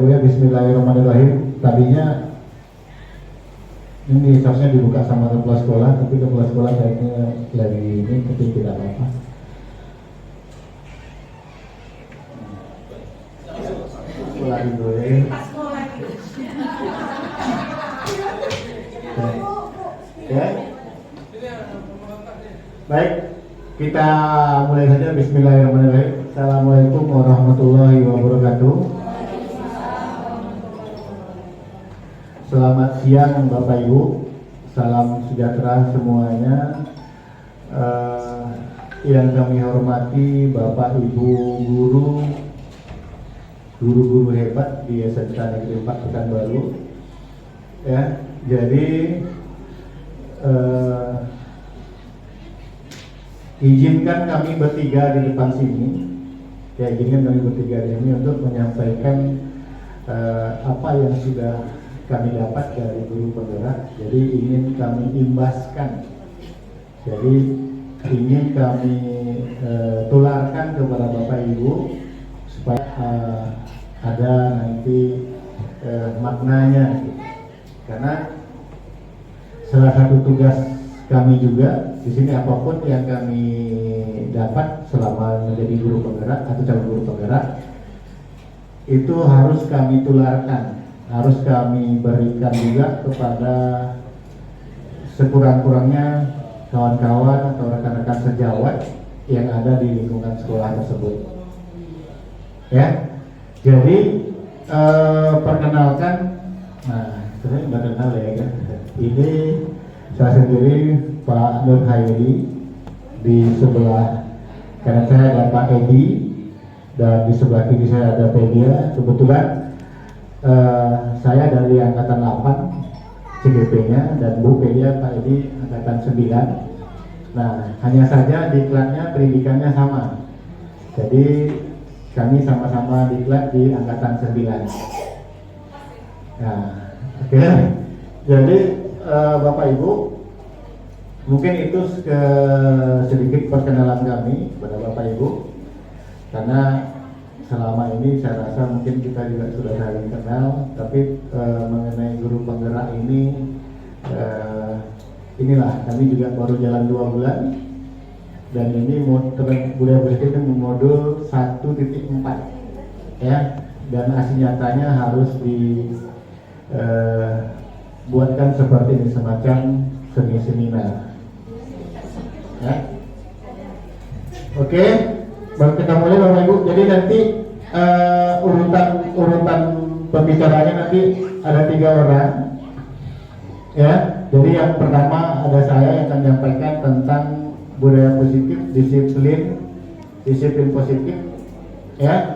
Bu ya, Bismillahirrahmanirrahim. Tadinya ini seharusnya dibuka sama kepala sekolah, tapi kepala sekolah kayaknya lagi ini, tapi tidak apa-apa. Sekolah dulu ya. Ya. Baik, kita mulai saja. Bismillahirrahmanirrahim. Assalamualaikum warahmatullahi wabarakatuh. Selamat siang Bapak Ibu, salam sejahtera semuanya. Yang kami hormati Bapak Ibu guru-guru hebat di SMK Negeri 4 Pekanbaru. Ya, jadi izinkan kami bertiga di depan sini. Ya, izinkan kami bertiga di sini untuk menyampaikan apa yang sudah kami dapat dari guru penggerak. Jadi ingin kami imbaskan, jadi ingin kami tularkan kepada Bapak Ibu supaya ada nanti maknanya. Karena salah satu tugas kami juga di sini, apapun yang kami dapat selama menjadi guru penggerak atau calon guru penggerak, itu harus kami tularkan, harus kami berikan juga kepada sekurang-kurangnya kawan-kawan atau rekan-rekan sejawat yang ada di lingkungan sekolah tersebut. Ya, jadi perkenalkan, nah sebenarnya udah kenal ya kan. Ini saya sendiri Pak Nur Hayri, di sebelah kanan saya ada Pak Edi, dan di sebelah kiri saya ada Pedia. Kebetulan saya dari angkatan 8 CGP-nya, dan Bu Pedia Pak Edi angkatan 9. Nah, hanya saja diklatnya pendidikannya sama. Jadi kami sama-sama diklat di angkatan 9. Nah, oke. Jadi Bapak Ibu, mungkin itu sedikit perkenalan kami kepada Bapak Ibu. Karena selama ini saya rasa mungkin kita juga sudah saling kenal, tapi mengenai guru penggerak ini, inilah kami juga baru jalan 2 bulan, dan ini budaya positif ini modul 1.4 ya, dan asli nyatanya harus dibuatkan seperti ini, semacam seni seminar ya. Oke. Baru kita mulai Bapak Ibu. Jadi nanti urutan pembicaranya nanti ada 3 orang ya. Jadi yang pertama ada saya yang akan menyampaikan tentang budaya positif, disiplin positif ya.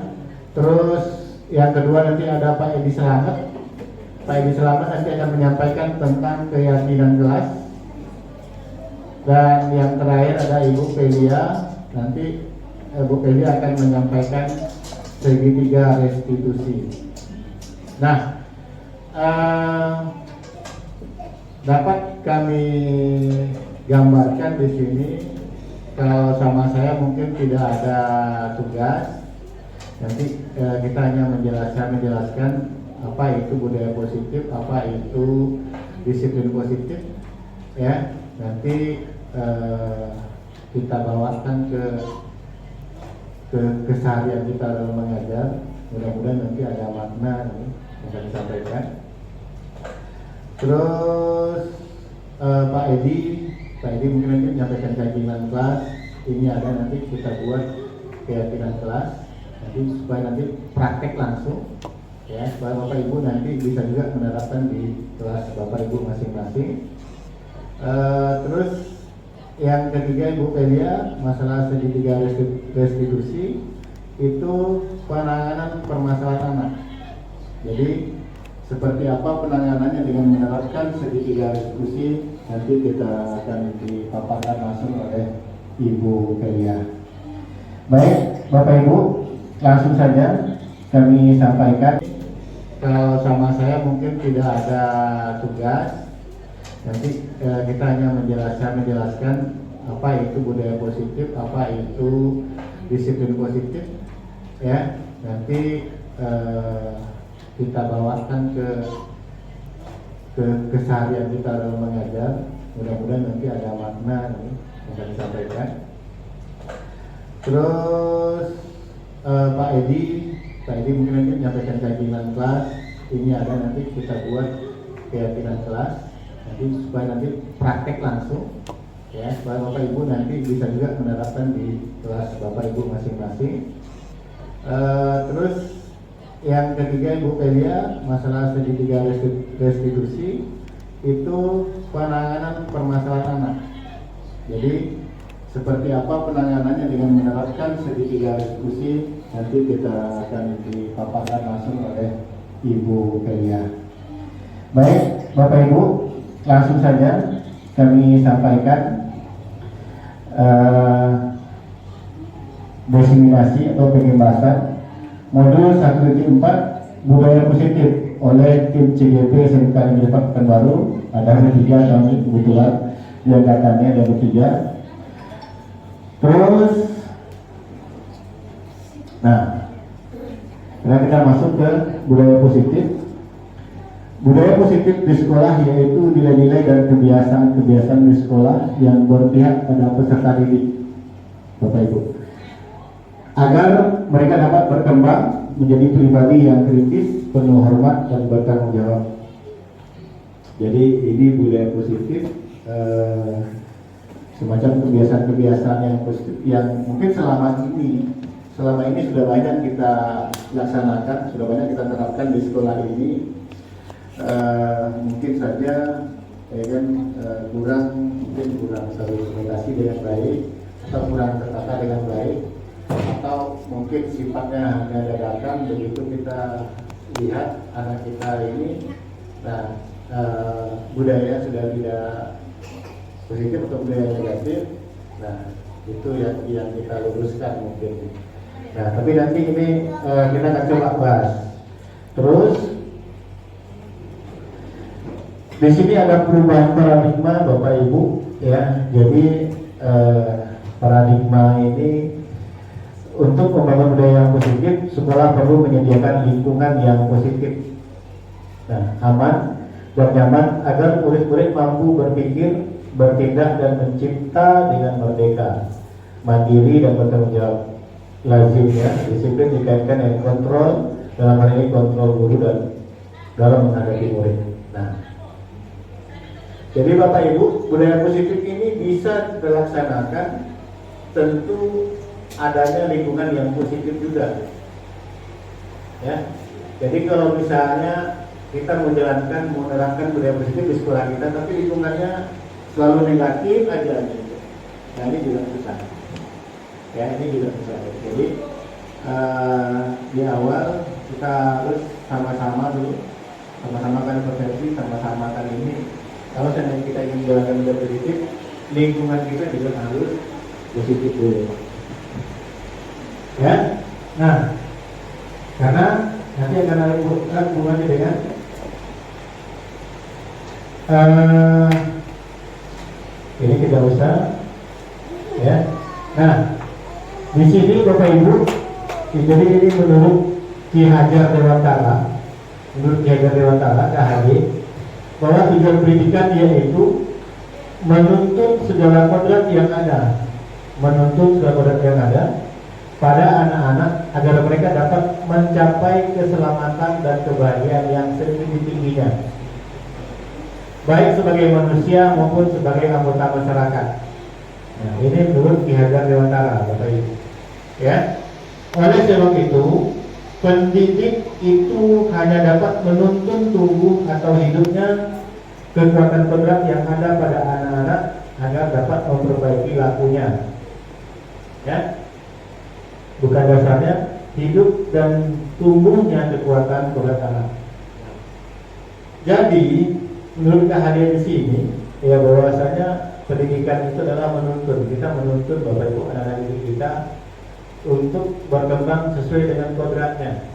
Terus yang kedua nanti ada Pak Edi Selamat. Pak Edi Selamat nanti akan menyampaikan tentang keyakinan kelas. Dan yang terakhir ada Ibu Pelia. Nanti Bu Peli akan menyampaikan segitiga restitusi. Nah, dapat kami gambarkan di sini, kalau sama saya mungkin tidak ada tugas. Nanti kita hanya menjelaskan apa itu budaya positif, apa itu disiplin positif, ya. Nanti kita bawakan ke keseharian kita dalam mengajar. Mudah-mudahan nanti ada makna yang akan disampaikan. Terus Pak Edi mungkin nanti menyampaikan keyakinan kelas. Ini ada nanti kita buat keyakinan kelas, nanti supaya nanti praktek langsung ya, supaya Bapak Ibu nanti bisa juga menerapkan di kelas Bapak Ibu masing-masing. Terus yang ketiga Ibu Pelia, masalah segitiga restitusi itu penanganan permasalahan anak. Jadi seperti apa penanganannya dengan menerapkan segitiga restitusi, nanti kita akan dipaparkan langsung oleh Ibu Pelia. Baik Bapak Ibu, langsung saja kami sampaikan. Kalau sama saya mungkin tidak ada tugas. Nanti kita hanya menjelaskan apa itu budaya positif, apa itu disiplin positif ya. Nanti kita bawakan ke keseharian kita dalam mengajar. Mudah-mudahan nanti ada makna nih yang akan disampaikan. Terus Pak Edi mungkin nanti menyampaikan keyakinan kelas. Ini ada nanti kita buat keyakinan kelas nanti supaya nanti praktek langsung ya, supaya Bapak Ibu nanti bisa juga menerapkan di kelas Bapak Ibu masing-masing. Terus yang ketiga Ibu Pelia, masalah segitiga restitusi itu penanganan permasalahan anak. Jadi seperti apa penanganannya dengan menerapkan segitiga restitusi nanti kita akan dipaparkan langsung oleh Ibu Pelia. Baik Bapak Ibu, langsung saja kami sampaikan diseminasi atau pembahasan modul 1.4 budaya positif oleh tim CGP SMK Negeri Pekanbaru. Ada 3 kami kebetulan di angkatannya ada 3. Terus, nah, sekarang kita masuk ke budaya positif. Budaya positif di sekolah yaitu nilai-nilai dan kebiasaan-kebiasaan di sekolah yang berpihak pada peserta didik, Bapak Ibu, agar mereka dapat berkembang menjadi pribadi yang kritis, penuh hormat dan bertanggung jawab. Jadi ini budaya positif, semacam kebiasaan-kebiasaan yang positif yang mungkin selama ini sudah banyak kita laksanakan, sudah banyak kita terapkan di sekolah ini. Mungkin saja ya kan, kurang sosialisasi dengan baik, atau kurang tertata dengan baik, atau mungkin sifatnya hanya dadakan. Begitu kita lihat anak kita ini, nah budaya sudah tidak positif atau budaya negatif, nah itu yang kita luruskan mungkin. Nah tapi nanti ini kita akan coba bahas. Terus di sini ada perubahan paradigma Bapak Ibu ya. Jadi paradigma ini untuk membangun budaya yang positif, sekolah perlu menyediakan lingkungan yang positif, nah aman dan nyaman agar murid-murid mampu berpikir, bertindak dan mencipta dengan merdeka, mandiri dan bertanggung jawab. Lazim ya, disiplin dikaitkan dengan kontrol, dalam hal ini kontrol guru dan dalam menghadapi murid. Nah, jadi Bapak Ibu, budaya positif ini bisa dilaksanakan tentu adanya lingkungan yang positif juga. Ya, jadi kalau misalnya kita menerapkan budaya positif di sekolah kita, tapi lingkungannya selalu negatif aja gitu. Nah ini juga susah. Ya ini juga susah. Jadi di awal kita harus sama-sama kan persepsi, sama-sama kan ini. Kalau seandainya kita ingin menjalankan budaya positif, lingkungan kita juga harus positif dulu. Ya, nah karena nanti akan ada hubungannya dengan ini tidak usah ya. Nah di sini Bapak Ibu, jadi ini menurut Ki Hajar Dewantara, KHD, bahwa tujuan pendidikan yaitu menuntut segala kodrat yang ada, pada anak-anak agar mereka dapat mencapai keselamatan dan kebahagiaan yang setinggi-tingginya, baik sebagai manusia maupun sebagai anggota masyarakat. Nah, ini menurut Ki Hajar Dewantara, Bapak Ibu. Ya, oleh sebab itu, pendidik itu hanya dapat menuntun tubuh atau hidupnya kekuatan kodrat yang ada pada anak-anak agar dapat memperbaiki lakunya. Ya, bukan dasarnya hidup dan tumbuhnya kekuatan kodrat anak. Jadi menurut KHD di sini ya, bahwasanya pendidikan itu adalah menuntun. Kita menuntun Bapak Ibu anak-anak didik kita untuk berkembang sesuai dengan kodratnya.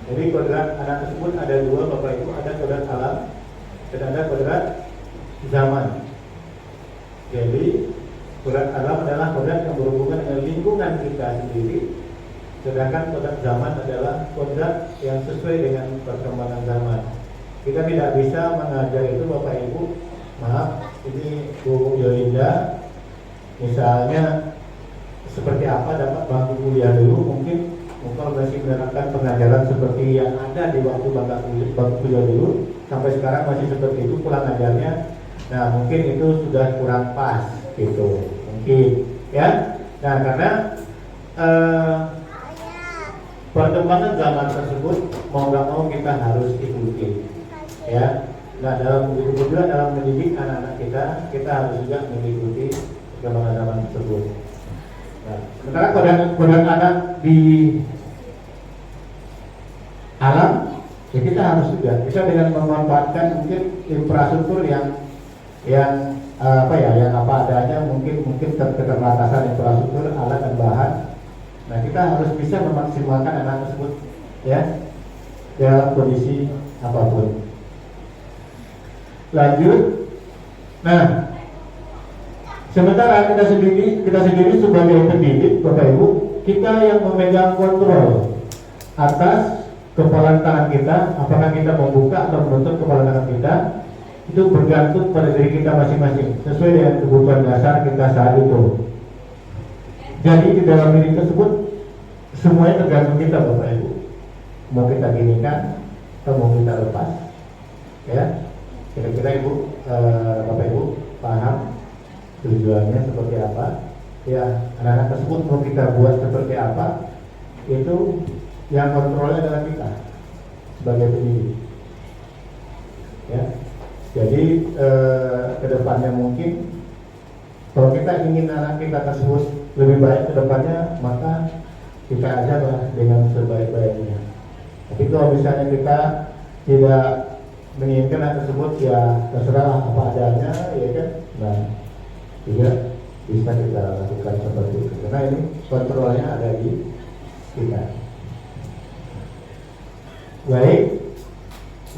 Jadi kodrat anak tersebut ada dua Bapak Ibu, ada kodrat alam dan ada kodrat zaman. Jadi kodrat alam adalah kodrat yang berhubungan dengan lingkungan kita sendiri, Sedangkan kodrat zaman adalah kodrat yang sesuai dengan perkembangan zaman. Kita tidak bisa mengajar itu Bapak Ibu, maaf, ini Bu Yolinda, misalnya seperti apa dapat bangku kuliah dulu, mungkin kalau masih menerapkan pengajaran seperti yang ada di waktu bangku kuliah dulu, sampai sekarang masih seperti itu pulang ajarnya. Nah mungkin itu sudah kurang pas gitu, mungkin ya. Nah karena perkembangan zaman tersebut mau nggak mau kita harus ikuti ya. Nah dalam begitu juga dalam mendidik anak-anak kita harus juga mengikuti perkembangan zaman tersebut. Nah, sementara kodrat anak di alam ya kita harus juga bisa dengan memanfaatkan mungkin infrastruktur yang yang apa adanya, mungkin keterbatasan infrastruktur alat dan bahan. Nah kita harus bisa memaksimalkan anak tersebut ya dalam kondisi apapun. Lanjut. Nah sementara kita sendiri sebagai pendidik Bapak Ibu, kita yang memegang kontrol atas kepala tangan kita, apakah kita membuka atau menutup kepala tangan kita, itu bergantung pada diri kita masing-masing sesuai dengan kebutuhan dasar kita saat itu. Jadi di dalam diri tersebut semuanya tergantung kita Bapak Ibu, mau kita ginikan atau mau kita lepas ya. Kira-kira Ibu Bapak Ibu paham tujuannya seperti apa ya. Anak-anak tersebut mau kita buat seperti apa, itu yang kontrolnya adalah kita sebagai pendidik ya. Jadi kedepannya mungkin kalau kita ingin anak kita tersebut lebih baik kedepannya, maka kita ajarlah dengan sebaik-baiknya. Tapi kalau misalnya kita tidak menginginkan anak tersebut, ya terserah apa adanya ya kan. Nah tidak bisa kita lakukan seperti itu karena ini kontrolnya ada di kita. Baik.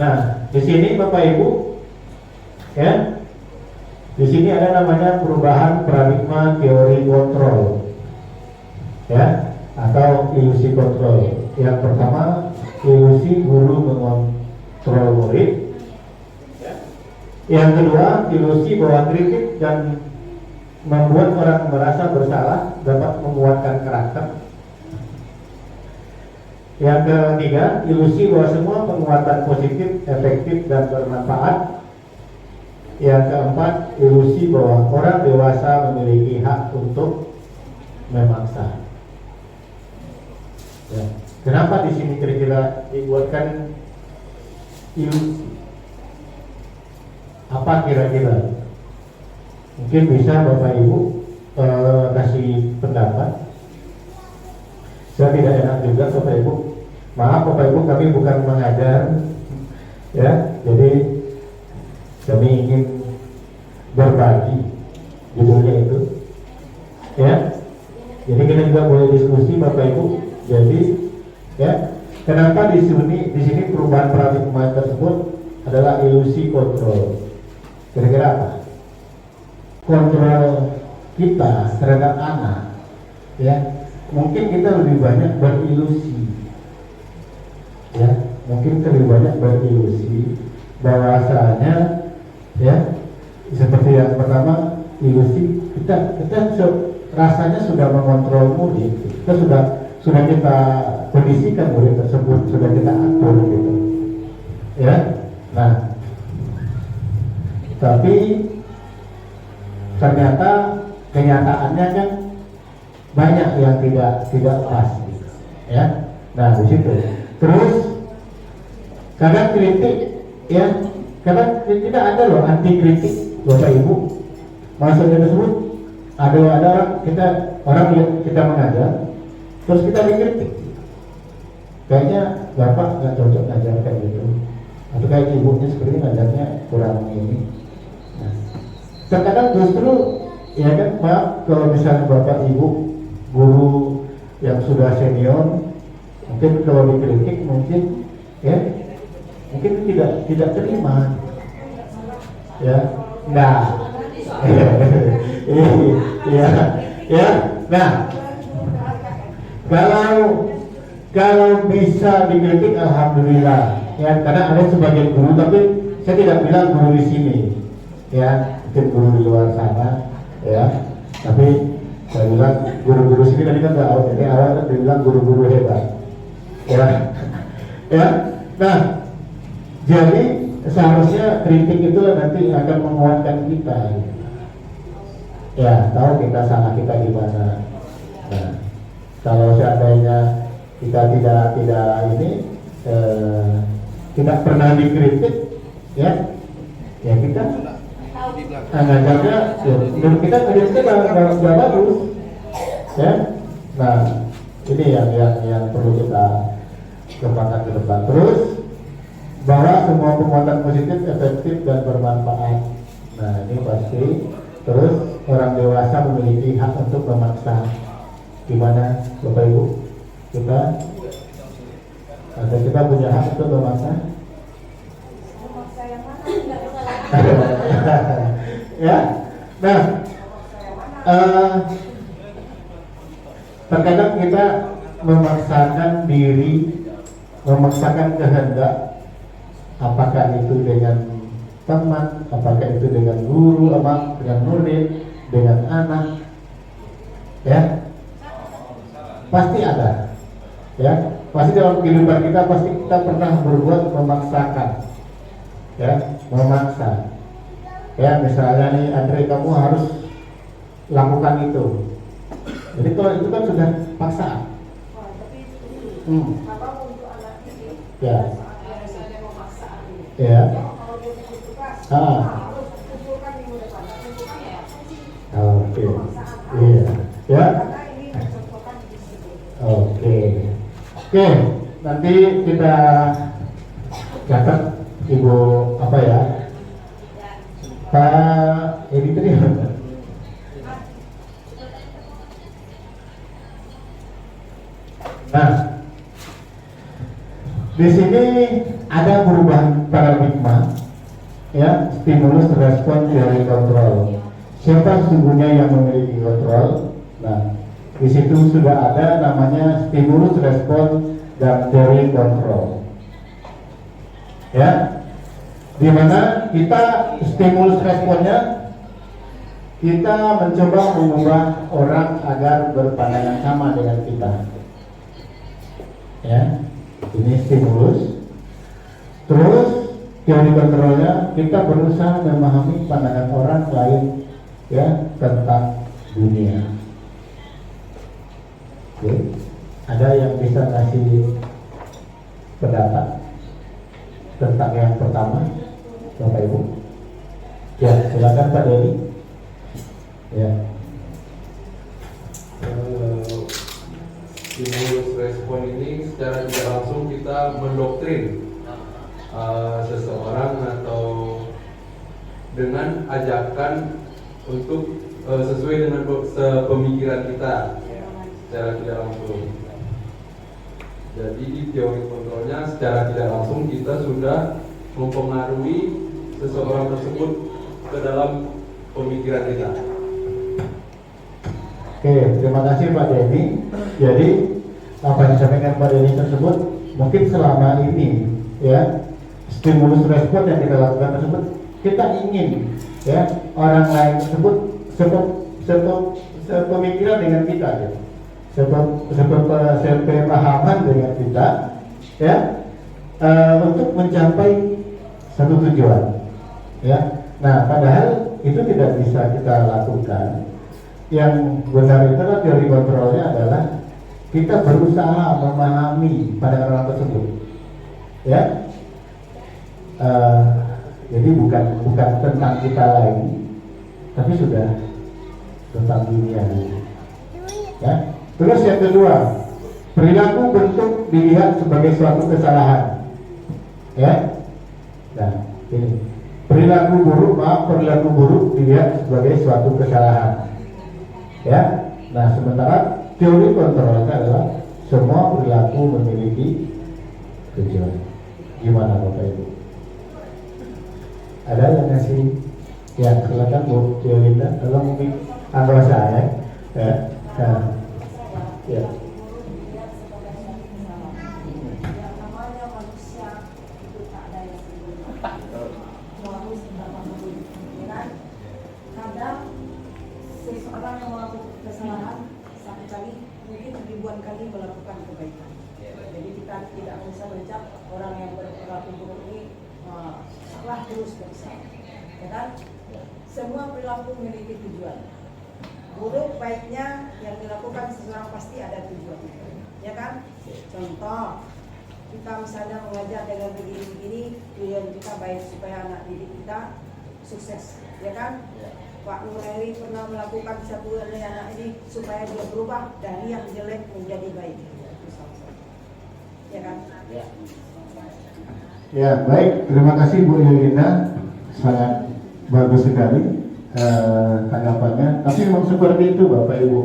Nah di sini Bapak Ibu ya, di sini ada namanya perubahan paradigma teori kontrol ya, atau ilusi kontrol. Yang pertama ilusi guru mengontrol murid. Yang kedua, ilusi bahwa kritik dan membuat orang merasa bersalah dapat menguatkan karakter. Yang ketiga, ilusi bahwa semua penguatan positif, efektif, dan bermanfaat. Yang keempat, ilusi bahwa orang dewasa memiliki hak untuk memaksa. Ya. Kenapa di sini kira-kira dibuatkan ilusi? Apa kira-kira? Mungkin bisa Bapak Ibu kasih pendapat. Saya tidak enak juga Bapak Ibu. Maaf Bapak Ibu, kami bukan mengajar ya. Jadi kami ingin berbagi, judulnya itu ya. Jadi kita juga boleh diskusi Bapak Ibu. Jadi ya, kenapa di sini perubahan paradigma tersebut adalah ilusi kontrol. Kira-kira apa? Kontrol kita terhadap anak ya, mungkin kita lebih banyak berilusi ya, mungkin lebih banyak berilusi bahwasanya ya, seperti yang pertama ilusi kita rasanya sudah mengontrol murid, kita sudah kita kondisikan murid tersebut, sudah kita atur gitu ya. Nah tapi ternyata kenyataannya kan banyak yang tidak pas gitu, ya. Nah di situ terus kadang kritik ya, kadang tidak ada loh anti kritik Bapak Ibu. Maksudnya tersebut ada orang yang kita mengajar terus kita dikritik, kayaknya Bapak nggak cocok ngajar kayak gitu, atau kayak ibunya seperti ngajarnya kurang ini. Nah, terkadang justru ya kan Pak, kalau misalnya Bapak Ibu guru yang sudah senior, mungkin kalau dikritik mungkin ya mungkin tidak terima ya. Nah ya. Nah kalau Kalau bisa dikritik, alhamdulillah. Ya, karena ada sebagian guru, tapi saya tidak bilang guru di sini, ya, mungkin guru di luar sana, ya. Tapi saya bilang guru-guru sini tadi kan nggak awal, jadi awal kan dibilang guru-guru hebat, ya, ya. Nah, jadi seharusnya kritik itu nanti akan menguatkan kita, ya, tahu kita salah kita di mana. Nah, kalau seandainya kita tidak ini tidak pernah dikritik, ya kita ngajarnya, menurut kita nggak bagus, ya. Nah, ini yang perlu kita kembangkan ke depan. Terus bahwa semua penguatan positif efektif dan bermanfaat. Nah, ini pasti. Terus orang dewasa memiliki hak untuk memaksa. Gimana, Bapak Ibu? Kita punya hak untuk memaksa. Ya, nah, terkadang kita memaksakan diri, memaksakan kehendak, apakah itu dengan teman, apakah itu dengan guru, dengan murid, dengan anak, ya, pasti ada, ya, pasti dalam kehidupan kita pasti kita pernah berbuat memaksakan, ya, memaksa, ya, misalnya nih Andre, kamu harus lakukan itu, jadi kalau itu kan sudah paksaan. Ya, ya, oke, iya, ya, oke, nanti kita catat Ibu apa ya, Pak editor ya. Nah, di sini ada perubahan paradigma, ya, stimulus respon teori kontrol. Siapa sesungguhnya yang memiliki kontrol? Nah, di situ sudah ada namanya stimulus respon dan teori kontrol, ya, di mana kita stimulus responnya kita mencoba mengubah orang agar berpandangan sama dengan kita, ya, ini stimulus. Terus teori kontrolnya kita berusaha memahami pandangan orang lain, ya, tentang dunia. Oke, ada yang bisa kasih pendapat tentang yang pertama, Bapak Ibu? Ya, silakan Pak Dedi. Ya. Stimulus respon ini secara tidak langsung kita mendoktrin seseorang atau dengan ajakan untuk sesuai dengan pemikiran kita secara tidak langsung. Jadi di teori kontrolnya secara tidak langsung kita sudah mempengaruhi seseorang tersebut ke dalam pemikiran kita. Oke, terima kasih Pak Denny. Jadi apa yang disampaikan Pak Denny tersebut mungkin selama ini, ya, stimulus respon yang kita lakukan tersebut kita ingin, ya, orang lain tersebut sepemikiran dengan kita, ya, sepemahaman dengan kita, ya, untuk mencapai satu tujuan, ya. Nah, padahal itu tidak bisa kita lakukan. Yang benar itu adalah teori kontrolnya adalah kita berusaha memahami pandangan orang tersebut, ya. Jadi bukan tentang kita lagi, tapi sudah tentang dunia, ya. Terus yang kedua, perilaku bentuk dilihat sebagai suatu kesalahan, ya. Nah, ini perilaku buruk dilihat sebagai suatu kesalahan, ya. Nah, sementara teori kontrolnya adalah semua perilaku memiliki tujuan. Gimana Bapak Ibu? Ada yang ngasih? Ya, silakan Bu Yolita, tolong anggota saya, ya. Nah, ya. melakukan kebaikan. Jadi kita tidak bisa mencap orang yang berperilaku buruk ini salah terus bisa, ya kan? Semua perilaku memiliki tujuan. Buruk baiknya yang dilakukan seseorang pasti ada tujuan, ya kan? Contoh, kita misalnya mengajar dengan begini-begini, tujuan kita baik supaya anak didik kita sukses, ya kan? Pak Nurairi pernah melakukan satu dari anak ini supaya dia berubah dari yang jelek menjadi baik. Itu salah satu. Ya kan? Ya, baik. Terima kasih Bu Yulina. Sangat bagus sekali tanggapannya. Tapi memang seperti itu Bapak Ibu.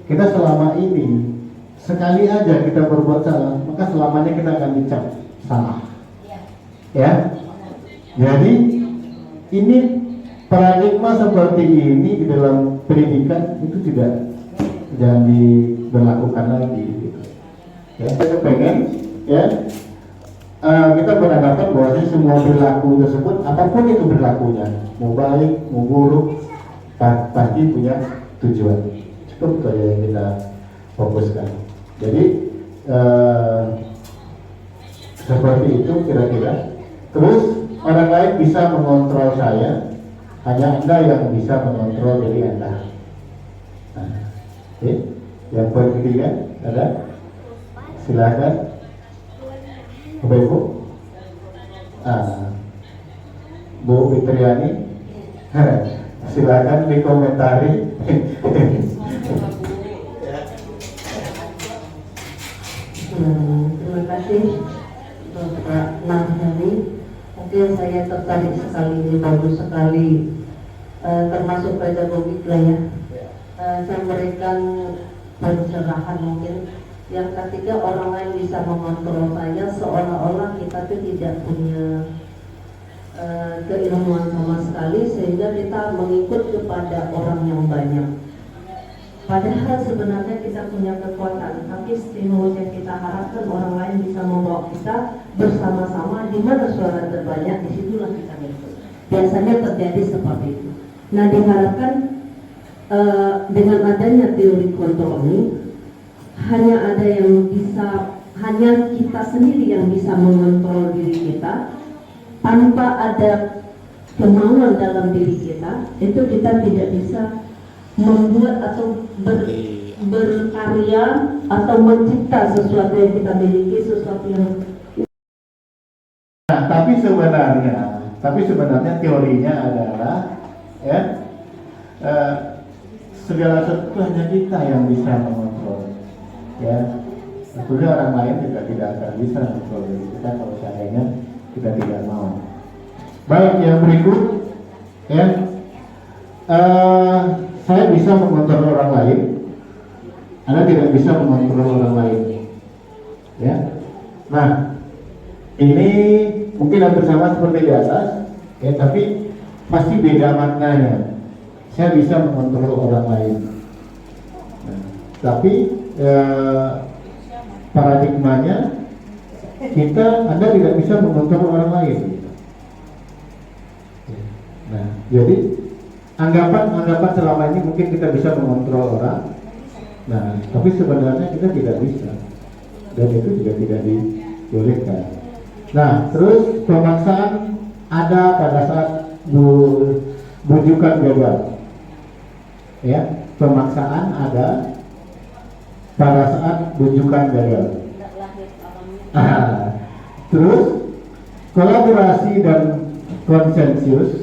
Kita selama ini sekali aja kita berbuat salah, maka selamanya kita akan dicap salah. Ya. Jadi ini paradigma seperti ini di dalam pendidikan itu tidak diberlakukan lagi. Ya, saya pengen ya kita beranggapan bahwa semua perilaku tersebut apapun itu berlakunya, mau baik mau buruk pasti punya tujuan. Cukup saja yang kita fokuskan. Jadi seperti itu kira-kira. Terus orang lain bisa mengontrol saya, hanya Anda yang bisa mengontrol diri Anda. Nah, oke. Yang poin ketiga ada, silakan Bapak Ibu. Bu Fitriani, silakan dikomentari. Terima kasih Bapak Nahani. Mungkin saya tertarik sekali, ini bagus sekali, termasuk pedagogik lah ya. Saya memberikan pencerahan mungkin. Yang ketiga, orang lain bisa mengontrol saya, seolah-olah kita tuh tidak punya keilmuan sama sekali, sehingga kita mengikut kepada orang yang banyak. Padahal sebenarnya kita punya kekuatan, tapi stimulus yang kita harapkan orang lain bisa membawa kita bersama-sama. Di mana suara terbanyak, disitulah kita ikut. Biasanya terjadi seperti itu. Nah, diharapkan dengan adanya teori kontrol ini, hanya ada yang bisa, hanya kita sendiri yang bisa mengontrol diri kita. Tanpa ada kemauan dalam diri kita, itu kita tidak bisa membuat atau berkarya atau mencipta sesuatu yang kita miliki, sesuatu yang Nah, tapi sebenarnya teorinya adalah ya segala sesuatu hanya kita yang bisa mengontrol. Ya, sebetulnya orang lain juga tidak akan bisa mengontrol diri kita kalau seandainya kita tidak mau. Baik, yang berikut ya, saya bisa mengontrol orang lain, Anda tidak bisa mengontrol orang lain. Ya, nah ini mungkin hampir sama seperti di atas, ya, tapi pasti beda maknanya. Saya bisa mengontrol orang lain, nah, tapi paradigmanya Anda tidak bisa mengontrol orang lain. Nah, jadi anggapan selama ini mungkin kita bisa mengontrol orang, nah, tapi sebenarnya kita tidak bisa, dan itu juga tidak dibolehkan. Nah, terus pemaksaan ada pada saat bujukan gagal. Ya, pemaksaan ada pada saat bujukan gagal. Terus kolaborasi dan konsensus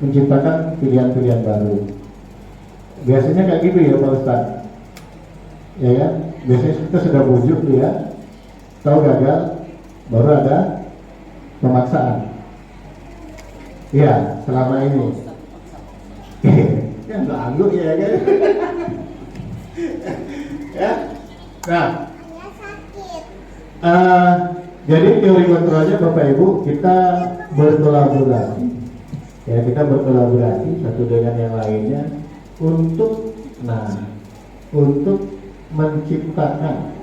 menciptakan pilihan-pilihan baru. Biasanya kayak gitu ya Pak Ustadz. Ya kan? Biasanya kita sudah bujuk dia, tahu gagal, baru ada pemaksaan. Iya, selama ini. Ya nggak angguk ya kan? Ya. Nah, jadi teori kontrolnya Bapak Ibu, kita berkolaborasi. Ya, kita berkolaborasi satu dengan yang lainnya untuk menciptakan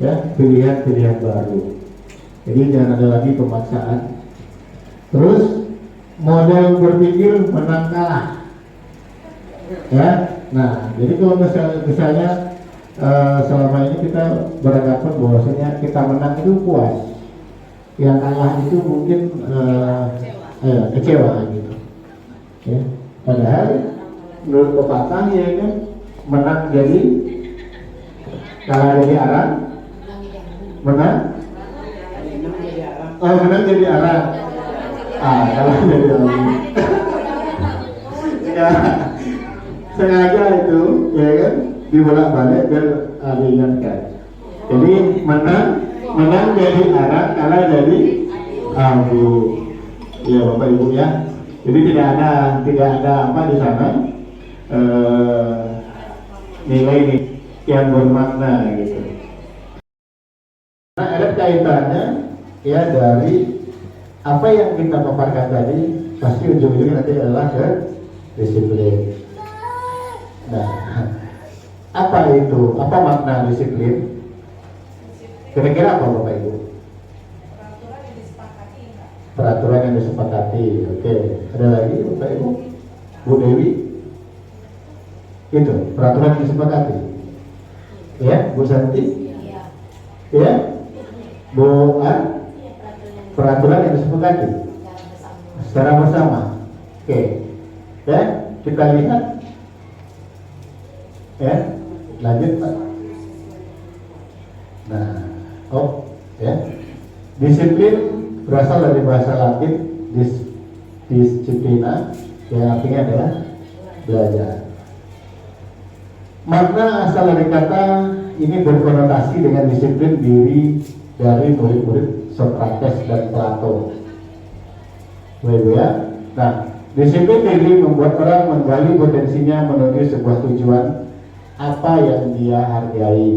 ya pilihan-pilihan baru. Jadi jangan ada lagi pemaksaan. Terus model berpikir menang kalah. Ya, nah jadi kalau misalnya selama ini kita beranggapan bahwasanya kita menang itu puas, yang kalah itu mungkin kecewa gitu. Ya. Padahal menurut pepatah ya kan, menang jadi kalah jadi arang, menang menang jadi arang, kalah jadi arang. Ya, sengaja itu ya kan dibolak-balik biar diingatkan. Jadi menang jadi arang, kalah jadi abu. Iya Bapak Ibu ya. Jadi tidak ada apa di sana nilai yang bermakna gitu. Nah, ada kaitannya ya dari apa yang kita paparkan tadi, pasti ujung-ujungnya nanti adalah ke disiplin. Nah, apa itu? Apa makna disiplin? Kira-kira apa Bapak Ibu? Peraturan yang disepakati. Oke. Ada lagi Bapak Ibu? Bu Dewi? Itu peraturan yang disepakati. Ya, Bu Santi? Ya, Bu An? Peraturan yang disepakati secara bersama. Oke. Ya, kita lihat. Ya, lanjut Pak. Nah, ya, disiplin berasal dari bahasa Latin disciplina, yang artinya adalah belajar. Makna asal dari kata ini berkonotasi dengan disiplin diri dari murid-murid Sokrates dan Plato. Baik ya. Nah, disiplin diri membuat orang menggali potensinya menuju sebuah tujuan apa yang dia hargai.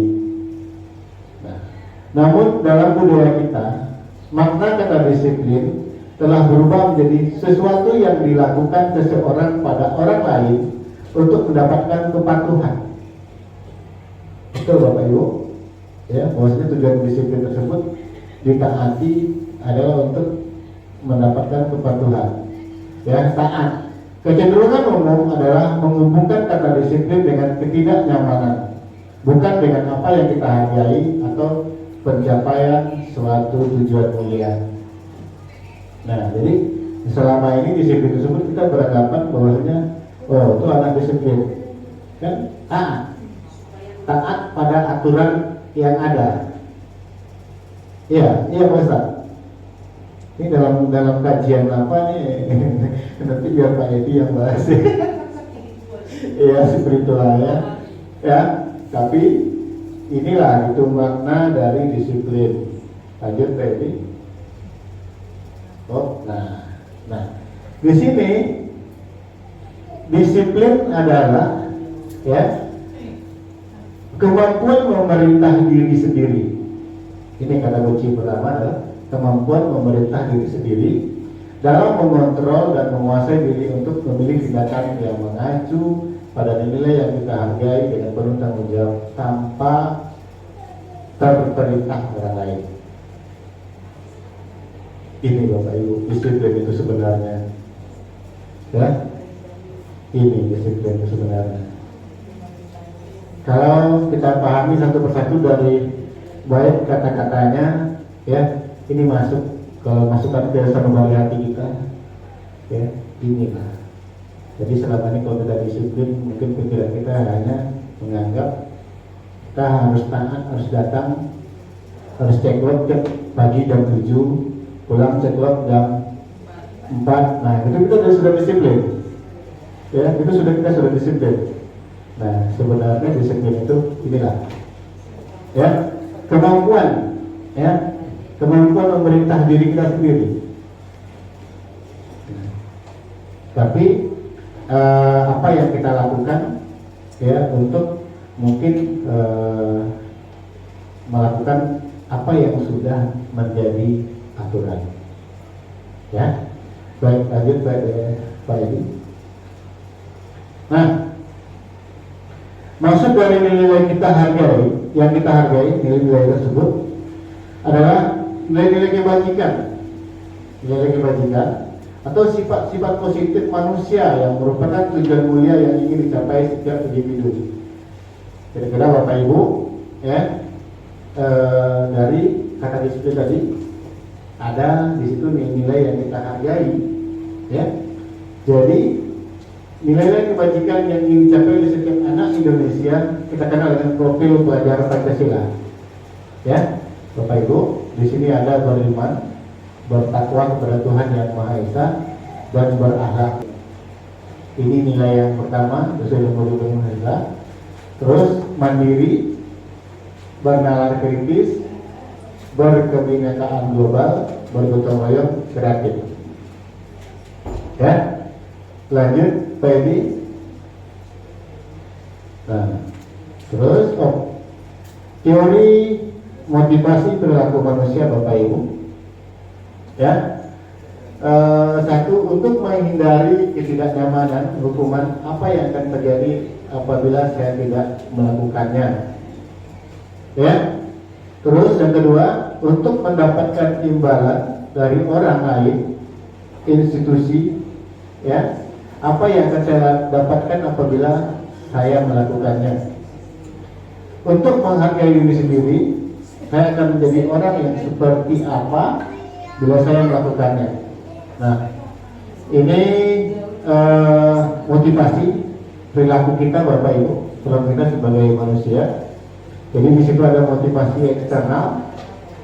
Nah, namun dalam budaya kita, makna kata disiplin telah berubah menjadi sesuatu yang dilakukan seseorang pada orang lain untuk mendapatkan kepatuhan. Betul Bapak Ibu? Ya, maksudnya tujuan disiplin tersebut ditaati adalah untuk mendapatkan kepatuhan. Ya, taat. Kecenderungan umum adalah menghubungkan kata disiplin dengan ketidaknyamanan, bukan dengan apa yang kita hargai atau pencapaian suatu tujuan mulia. Nah, jadi selama ini disiplin tersebut kita beranggapan bahwasanya itu anak disiplin, kan? Taat pada aturan yang ada. Iya Pak Ustaz. Ini dalam kajian apa nih? Nanti biar Pak Edi yang bahas. Iya, spiritual ya. Ya, tapi inilah itu makna dari disiplin. Lanjut Pak Edi. Nah, di sini disiplin adalah ya kemampuan memerintah diri sendiri. Ini kata kunci pertama adalah kemampuan memerintah diri sendiri dalam mengontrol dan menguasai diri untuk memilih tindakan yang mengacu pada nilai yang kita hargai dengan penuh tanggung jawab tanpa terperintah orang lain. Ini Bapak Ibu, disiplin itu sebenarnya. Ya, ini disiplin itu sebenarnya. Kalau kita pahami satu persatu dari baik kata-katanya, ya. Ini masuk, kalau masukan dari sanubari hati kita, ya inilah. Jadi selama ini kalau kita disiplin, mungkin pikiran kita hanya menganggap kita harus taat, harus datang, harus ceklok pagi jam 7, pulang ceklok jam 4. Nah itu kita sudah disiplin, ya itu kita sudah disiplin. Nah sebenarnya disiplin itu inilah, ya kemampuan, ya. Kemampuan memerintah diri kita sendiri. Tapi apa yang kita lakukan ya untuk mungkin melakukan apa yang sudah menjadi aturan. Ya, baik lanjut Pak Edi. Nah, maksud dari nilai kita hargai, yang kita hargai nilai-nilai tersebut adalah nilai-nilai kebajikan atau sifat-sifat positif manusia yang merupakan tujuan mulia yang ingin dicapai setiap individu. Kira-kira Bapak Ibu ya, dari kata disiplin tadi ada di situ nilai yang kita hargai ya. Jadi nilai kebajikan yang dicapai oleh setiap anak Indonesia kita kenal dengan profil pelajar Pancasila ya. Bapak Ibu, di sini ada beriman, bertakwa kepada Tuhan Yang Maha Esa, dan berakhlak. Ini nilai yang pertama sesuai dengan kurikulum Pancasila. Terus mandiri, bernalar kritis, berkebinekaan global, bergotong royong, kreatif. Ya, lanjut Pak Edi. Nah, terus teori motivasi perilaku manusia Bapak Ibu. Ya, satu, untuk menghindari ketidaknyamanan, hukuman apa yang akan terjadi apabila saya tidak melakukannya. Ya. Terus yang kedua, untuk mendapatkan imbalan dari orang lain, institusi, ya, apa yang akan saya dapatkan apabila saya melakukannya. Untuk menghargai diri sendiri, saya akan menjadi orang yang seperti apa bila saya melakukannya. Nah, ini motivasi perilaku kita Bapak Ibu, perilaku kita sebagai manusia. Jadi di situ ada motivasi eksternal,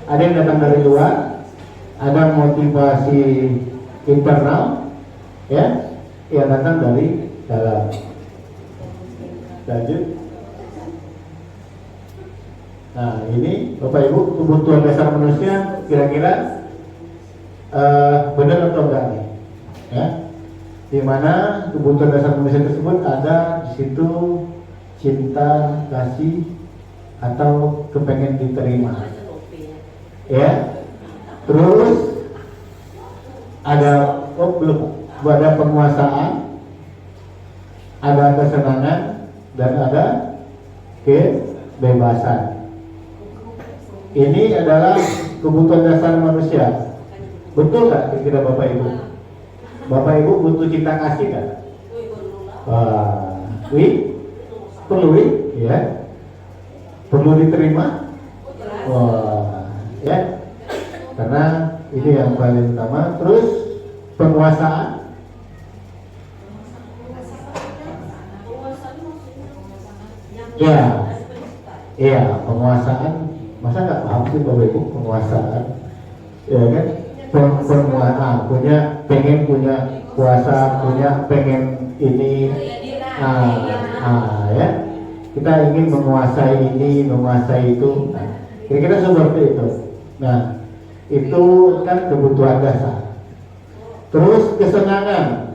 ada yang datang dari luar, ada motivasi internal, ya, yang datang dari dalam. Lanjut. Nah, ini Bapak Ibu, kebutuhan dasar manusia kira-kira benar atau enggak nih? Ya, di mana kebutuhan dasar manusia tersebut ada di situ cinta, kasih, atau kepengen diterima, ya. Terus ada ada penguasaan, ada kesenangan, dan ada kebebasan. Ini adalah kebutuhan dasar manusia. Betul nggak kira-kira Bapak Ibu? Bapak Ibu butuh cinta kasih nggak? Wah, perlu, ya. Perlu diterima, wah, ya, karena ini yang paling utama. Terus penguasaan, ya, penguasaan. Masa nggak paham sih Bapak Ibu penguasaan? Ya kan, penguasaan pengen punya kuasa, pengen ini, ya. Kita ingin menguasai ini, menguasai itu. Kira-kira seperti itu. Nah, itu kan kebutuhan dasar. Terus kesenangan.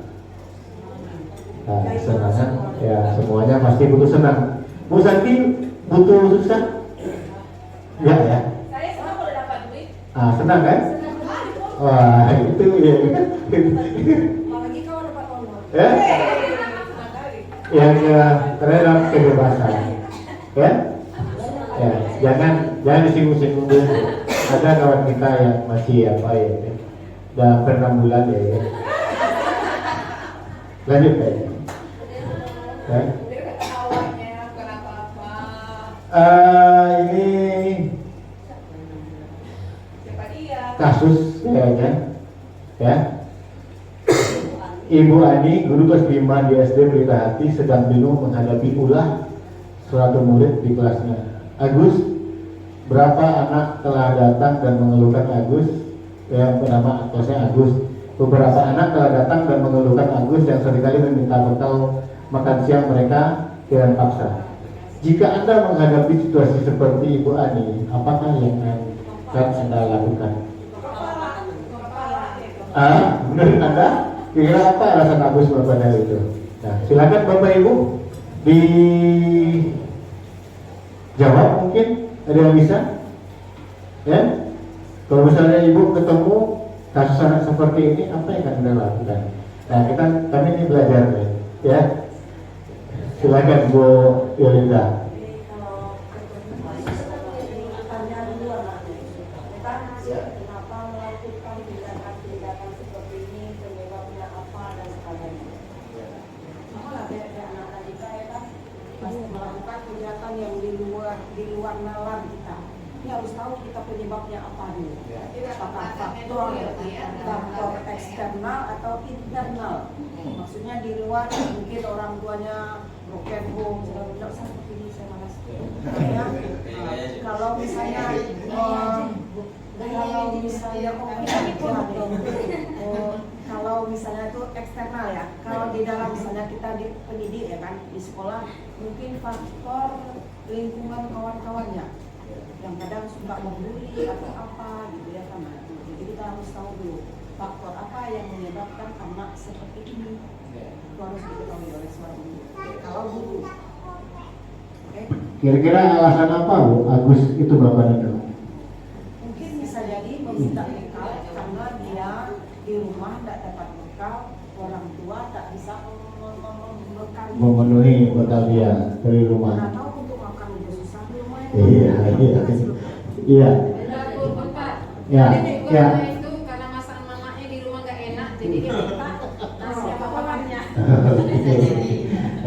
Nah, kesenangan, ya semuanya pasti butuh senang. Bu Santi butuh susah? Ya, ya. Saya senang kalau dapat duit. Senang kan? Senang sekali kok. Wah, itu ya. Apalagi kalau dapat honor. Ya. Yang terhadap kebebasan, ya, jangan disinggung-singgung dulu. Ada kawan kita yang masih apa ya, udah pernah bulan ya. Lanjut ya. Ini kasus ya kan, ya. Ibu Ani, guru kelas 5 di SD Pelita Hati, sedang bingung menghadapi ulah suatu murid di kelasnya. Agus, berapa anak telah datang dan mengeluhkan Agus yang bernama kelasnya Agus? Beberapa anak telah datang dan mengeluhkan Agus yang seringkali meminta bekal makan siang mereka dengan paksa. Jika Anda menghadapi situasi seperti Ibu Ani, apakah yang akan Anda lakukan? Menurut Anda? Kira apa alasan Agus melakukan hal itu? Nah, silakan Bapak Ibu dijawab, mungkin ada yang bisa, ya. Kalau misalnya Ibu ketemu kasus anak seperti ini, apa yang akan Anda lakukan? Nah, kami ini belajar, ya. Silakan Bu Yolinda. Melakukan kegiatan yang di luar nalar kita. Ini harus tahu kita penyebabnya apa dulu. Apakah faktor eksternal atau internal. Maksudnya di luar mungkin orang tuanya broken home, tidak usah seperti ini, saya malas. Kalau misalnya kalau misalnya itu eksternal ya, kalau di dalam misalnya kita di pendidik ya kan, di sekolah mungkin faktor lingkungan kawan-kawannya yang kadang suka membuli atau apa gitu ya kan. Jadi kita harus tahu dulu faktor apa yang menyebabkan anak seperti ini. Itu harus diketahui oleh seorang guru. Kalau guru, oke? Kira-kira alasan apa Bu Agus itu Bapak itu? Mungkin bisa jadi meminta bekal karena dia di rumah tidak dapat bekal, orang tua tak bisa membekali. Memenuhi bekal dia dari rumah. Karena tahu untuk makan juga susah di rumah. Iya. Ya. Ya. Itu karena masakan mamanya di rumah gak enak, jadi dia minta nasi apa kabarnya.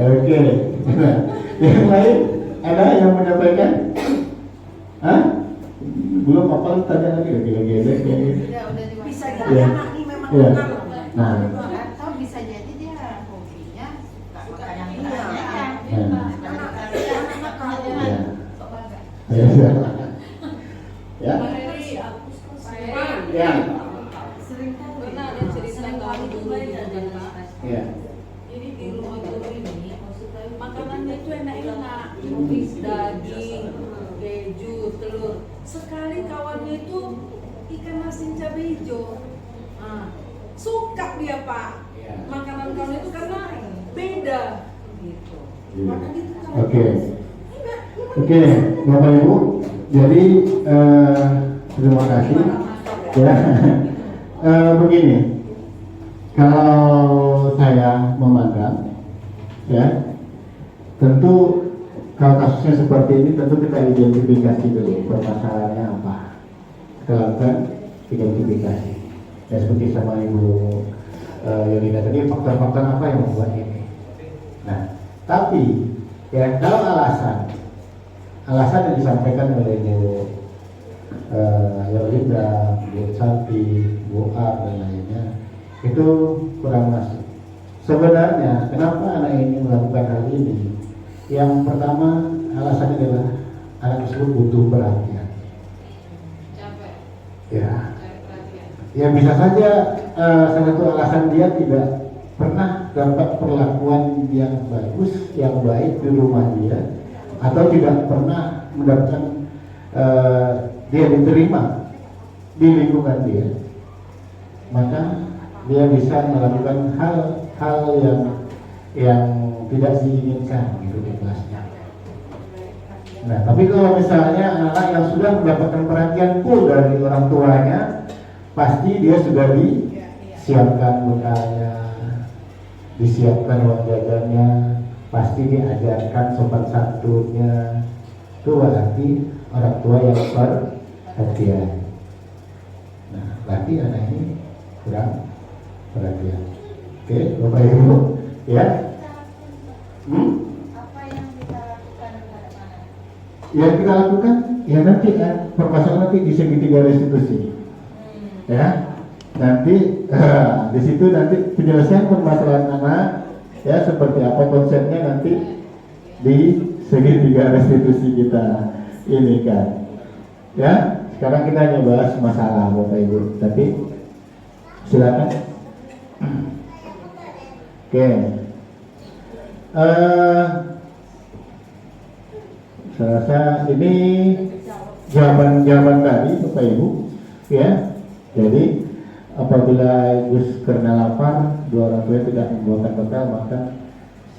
Oke. Yang lain ada yang menyampaikan? Hah? Belum apa tanya lagi gedek ya. Bisa jadi Iya. anak ini memang Iya. benar. Nah. Atau bisa jadi dia hobinya suka yang Iya. Ya. Ya. Ya. Pernah ada cerita kali dulu Ya. jadi di rumah guru ini makanannya itu enak-enak, tumis daging, keju, telur. Sekali kawannya itu ikan asin cabai hijau. Nah, suka dia Pak makanan kawan itu karena beda gitu. Maka gitu kan. Oke, Bapak Ibu. Jadi terima kasih. Ya. Begini, kalau saya memandang, ya, tentu kalau kasusnya seperti ini, tentu kita identifikasi dulu permasalahannya apa. Kita lakukan identifikasi. Ya seperti sama Ibu Yolina tadi, faktor-faktor apa yang membuat ini. Nah, tapi ya kalau alasan yang disampaikan oleh Bu Yolina, Bu Santi, Bu A dan lainnya itu kurang masuk. Sebenarnya kenapa anak ini melakukan hal ini? Yang pertama alasannya adalah anak tersebut butuh perhatian. Capek, Ya, cari perhatian. ya bisa saja salah satu alasan dia tidak pernah dapat perlakuan yang bagus, yang baik di rumah dia, atau tidak pernah mendapatkan dia diterima di lingkungan dia, maka dia bisa melakukan hal-hal yang tidak diinginkan gitu di kelasnya. Nah, tapi kalau misalnya anak yang sudah mendapatkan perhatian full dari orang tuanya, pasti dia sudah disiapkan bekalnya, disiapkan uang jajannya, pasti diajarkan sopan santunnya. Itu berarti orang tua yang perhatian. Nah, berarti anak ini kurang perhatian. Oke, Bapak Ibu, ya. Apa yang kita lakukan terhadap anak? Yang kita lakukan, ya nanti kan permasalahan nanti di segitiga restitusi. Ya, nanti di situ nanti penyelesaian permasalahan anak, ya seperti apa konsepnya nanti di segitiga restitusi kita ini kan. Ya, sekarang kita hanya bahas masalah Bapak Ibu, tapi silakan. Oke. Saya rasa ini zaman tadi Bapak Ibu, ya. Jadi apabila Gus karena lapar, dua orang tua tidak membuatkan bekal, maka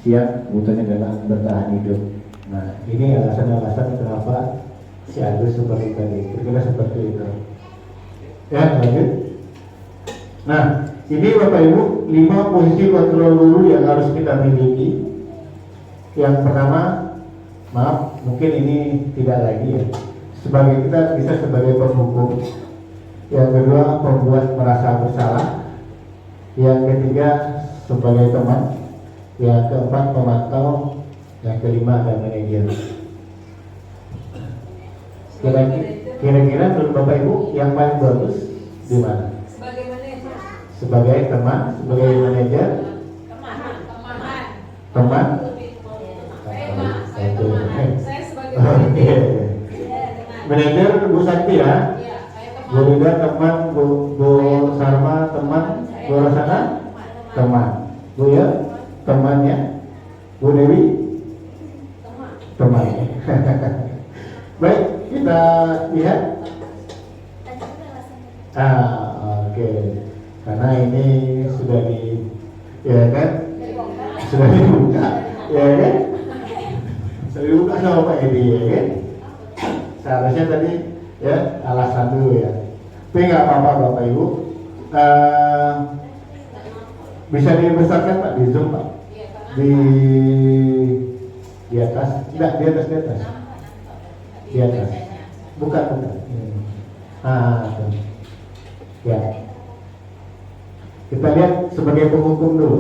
siap butuhnya adalah bertahan hidup. Nah, ini alasan-alasan kenapa si Agus seperti tadi, kira-kira seperti itu. Ya, lanjut. Nah, ini Bapak Ibu 5 posisi kontrol guru yang harus kita miliki. Yang pertama, maaf, mungkin ini tidak lagi ya. Sebagai kita bisa sebagai penghukum. Yang kedua, pembuat merasa bersalah. Yang ketiga, sebagai teman. Yang keempat, pemantau. Yang kelima, ada manajer. Kira-kira menurut Bapak Ibu yang paling bagus di mana? Sebagai manajer. Sebagai teman, sebagai manajer, teman. Saya teman. Saya sebagai Oke. manajer. Manajer Bu Sakti ya. Iya, saya teman. Bu Rida teman, Bu Sarma teman, Bu Rosana teman, Bu ya temannya, Bu Dewi teman. Baik, kita lihat. Oke. Karena ini sudah ya kan, sudah dibuka, ya kan, sudah dibuka sama Pak Edi, ya kan. Seharusnya tadi ya alasan dulu ya. Tapi nggak apa-apa Bapak Ibu. Bisa dibesarkan Pak di Zoom Pak. Di atas, tidak di atas. Di atas. Bukan. Tuh. Ya. Kita lihat sebagai penghukum dulu.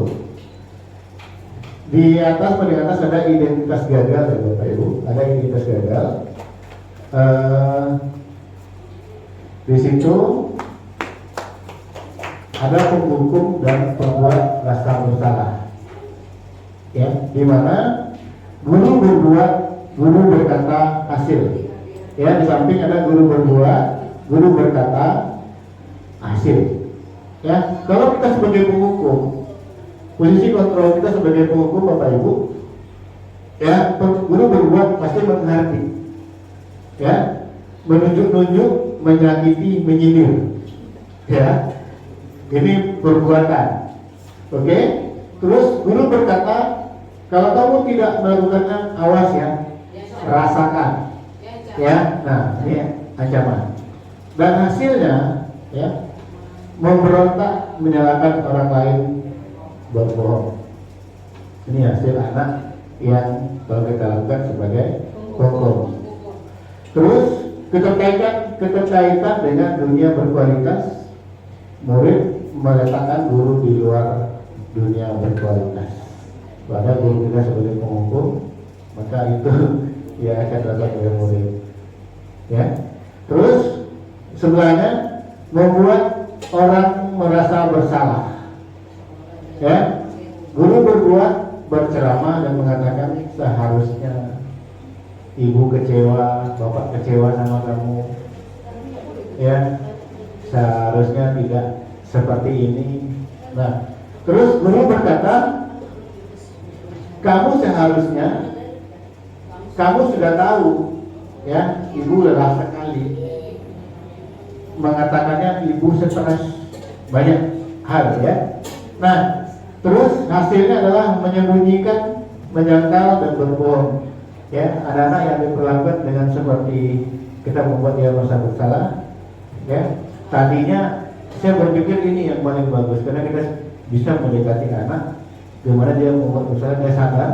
Di atas paling atas ada identitas gagal ya Bapak Ibu. Ada identitas gagal. Di situ ada penghukum dan pembuat rasa bersalah. Ya, di mana guru berbuat, guru berkata hasil. Ya, di samping ada guru berbuat, guru berkata hasil. Ya, kalau kita sebagai penghukum, posisi kontrol kita sebagai penghukum Bapak Ibu, ya, guru berbuat pasti mengerti. Ya, menunjuk-nunjuk, menyakiti, menyindir. Ya, ini perbuatan. Oke? Terus guru berkata, kalau kamu tidak melakukannya, awas ya, rasakan. Ya, nah ini ancaman. Dan hasilnya, ya, memberontak, menyalahkan orang lain, berbohong. Ini hasil anak yang kalau kita lakukan sebagai penghukum. Terus keterkaitan dengan dunia berkualitas, murid meletakkan guru di luar dunia berkualitas. Pada guru kita sebagai penghukum, maka itu ya akan dapat oleh murid. Ya. Terus sebelahnya membuat orang merasa bersalah. Ya. Guru berbuat berceramah dan mengatakan seharusnya ibu kecewa, bapak kecewa sama kamu. Ya. Seharusnya tidak seperti ini. Nah, terus guru berkata, kamu seharusnya, kamu sudah tahu, ya, ibu lelah sekali. Mengatakannya ibu stres banyak hal, ya. Nah, terus hasilnya adalah menyembunyikan, menyangkal dan berbohong. Ya, anak-anak yang diperlakukan dengan seperti kita membuat dia merasa bersalah. Ya, tadinya saya berpikir ini yang paling bagus karena kita bisa mendekati anak, dimana dia membuat bersalah, dia sadar.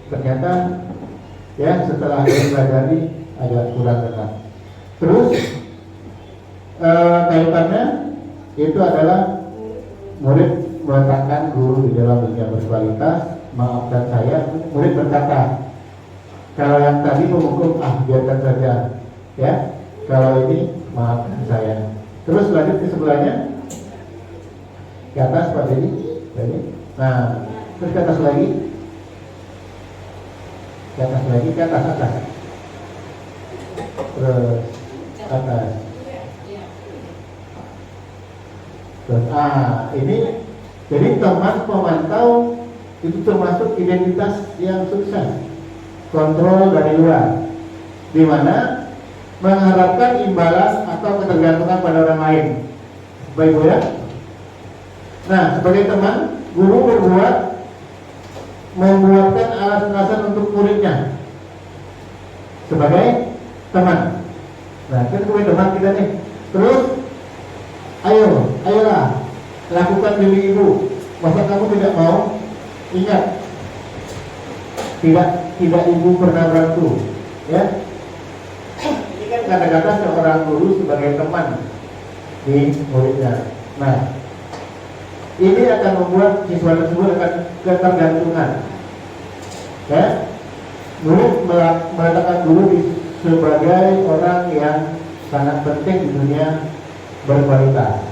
Ternyata, ya, setelah dipelajari agak kurang tenang. Terus kaitannya itu adalah murid meletakkan guru di dalam dunia berkualitas. Maafkan saya, murid berkata, kalau yang tadi menghukum, biarkan saja, ya. Kalau ini maafkan saya. Terus lanjut ke sebelahnya, ke atas Pak Dedi. Nah, terus ke atas lagi, ke atas lagi, ke atas. Terus atas. Terus ini jadi teman pemantau itu termasuk identitas yang sukses. Kontrol dari luar, di mana mengharapkan imbalan atau ketergantungan pada orang lain. Baik Bu ya. Nah, sebagai teman, guru berbuat membuatkan alasan-alasan untuk muridnya sebagai teman. Nah, kan sebagai teman kita nih. Terus, ayolah, lakukan demi ibu. Masa kamu tidak mau? Ingat, tidak ibu pernah bantu, ya. Ini kan kata-kata seorang guru sebagai teman di muridnya. Nah, ini akan membuat siswa tersebut akan ketergantungan. Ya, murid meletakkan guru di sebagai orang yang sangat penting di dunia berkualitas.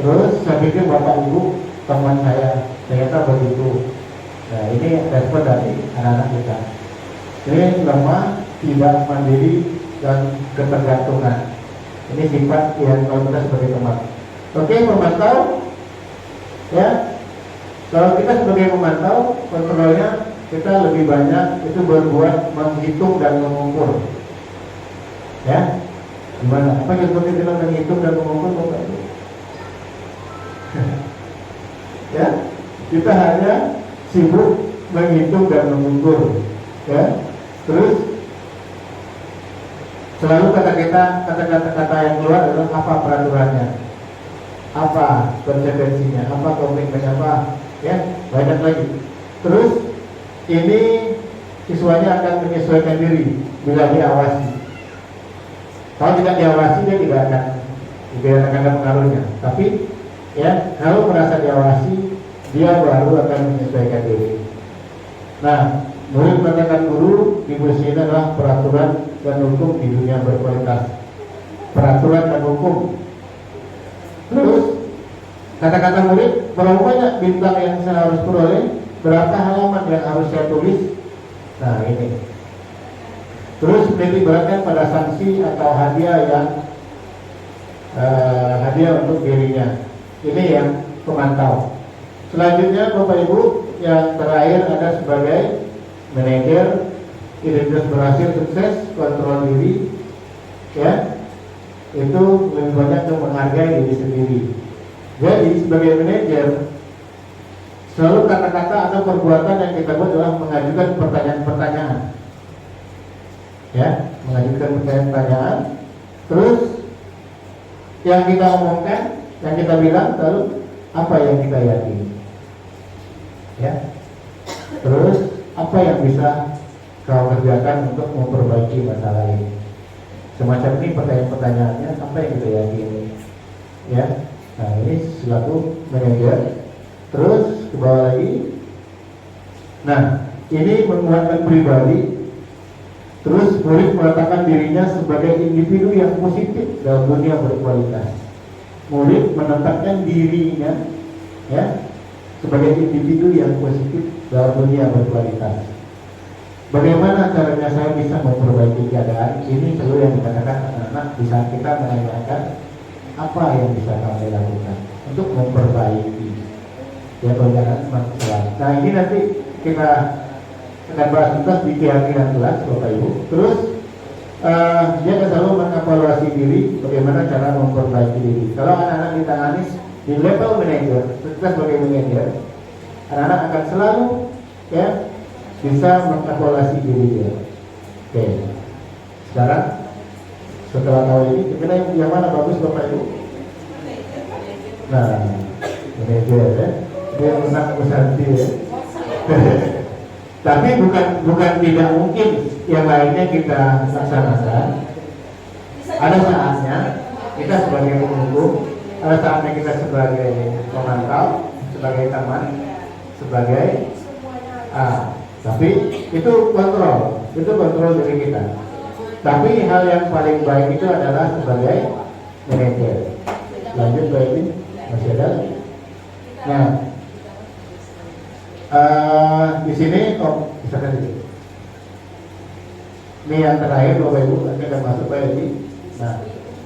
Terus saya pikir Bapak Ibu teman saya ternyata begitu. Nah ini respon dari anak-anak kita. Ini lemah, tidak mandiri dan ketergantungan. Ini sifat yang kalau kita sebagai teman. Oke, memantau. Ya, kalau kita sebagai memantau, kontrolnya kita lebih banyak itu berbuat menghitung dan mengukur. Ya, gimana? Apa yang kita bilang menghitung dan mengukur, Bapak Ibu? Ya, kita hanya sibuk menghitung dan mengukur. Ya, terus selalu kata-kata yang keluar adalah apa peraturannya, apa konsekuensinya, apa komitmennya, apa, ya banyak lagi. Terus ini siswanya akan menyesuaikan diri bila diawasi. Kalau tidak diawasi dia tidak akan ada pengaruhnya. Tapi ya kalau merasa diawasi dia baru akan menyesuaikan diri. Nah, murid mengatakan guru di ini adalah peraturan dan hukum di dunia berkualitas. Peraturan dan hukum. Terus kata-kata murid, berapa banyak bintang yang saya harus peroleh, berapa halaman yang harus saya tulis. Nah ini. Terus menitik beratkan pada sanksi atau hadiah yang hadiah untuk dirinya. Ini yang pemantau. Selanjutnya Bapak Ibu, yang terakhir ada sebagai manajer, identitas berhasil, sukses, kontrol diri, ya, itu lebih banyak yang menghargai diri sendiri. Jadi sebagai manajer, selalu kata-kata atau perbuatan yang kita buat adalah mengajukan pertanyaan-pertanyaan, ya, mengajukan pertanyaan-pertanyaan. Terus yang kita omongkan, yang kita bilang, lalu apa yang kita yakini, ya. Terus apa yang bisa kau kerjakan untuk memperbaiki masalah ini. Semacam ini pertanyaan-pertanyaannya, apa yang kita yakini, ya. Nah ini selaku manajer. Terus ke bawah lagi. Nah ini menguatkan pribadi. Terus murid meletakkan dirinya sebagai individu yang positif dalam dunia berkualitas. Murid menetapkan dirinya, ya, sebagai individu yang positif dalam dunia berkualitas. Bagaimana caranya saya bisa memperbaiki keadaan? Ini selalu yang dikatakan anak-anak di saat kita menanyakan apa yang bisa kami lakukan untuk memperbaiki, ya, keadaan masalah. Nah ini nanti kita akan bahas tuntas di keyakinan kelas, Bapak Ibu. Terus dia akan selalu mengevaluasi diri, bagaimana cara memperbaiki diri. Kalau anak-anak ditangani di level manajer, kita sebagai manajer, anak-anak akan selalu, ya, bisa mengevaluasi diri dia. Oke. Sekarang setelah tahu ini, kita yang mana bagus Bapak Ibu? Nah, manajer, ya, dia menang Musanti, ya. Tapi bukan tidak mungkin yang lainnya kita laksanakan. Ada saatnya kita sebagai penghukum, ada saatnya kita sebagai pemantau, sebagai teman, sebagai tapi itu kontrol diri kita. Tapi hal yang paling baik itu adalah sebagai manajer. Lanjut Pak Edi, masih ada. Nah, di sini misalkan ini. Ini yang terakhir Bapak Ibu, nanti akan masuk Pak Edi. Nah,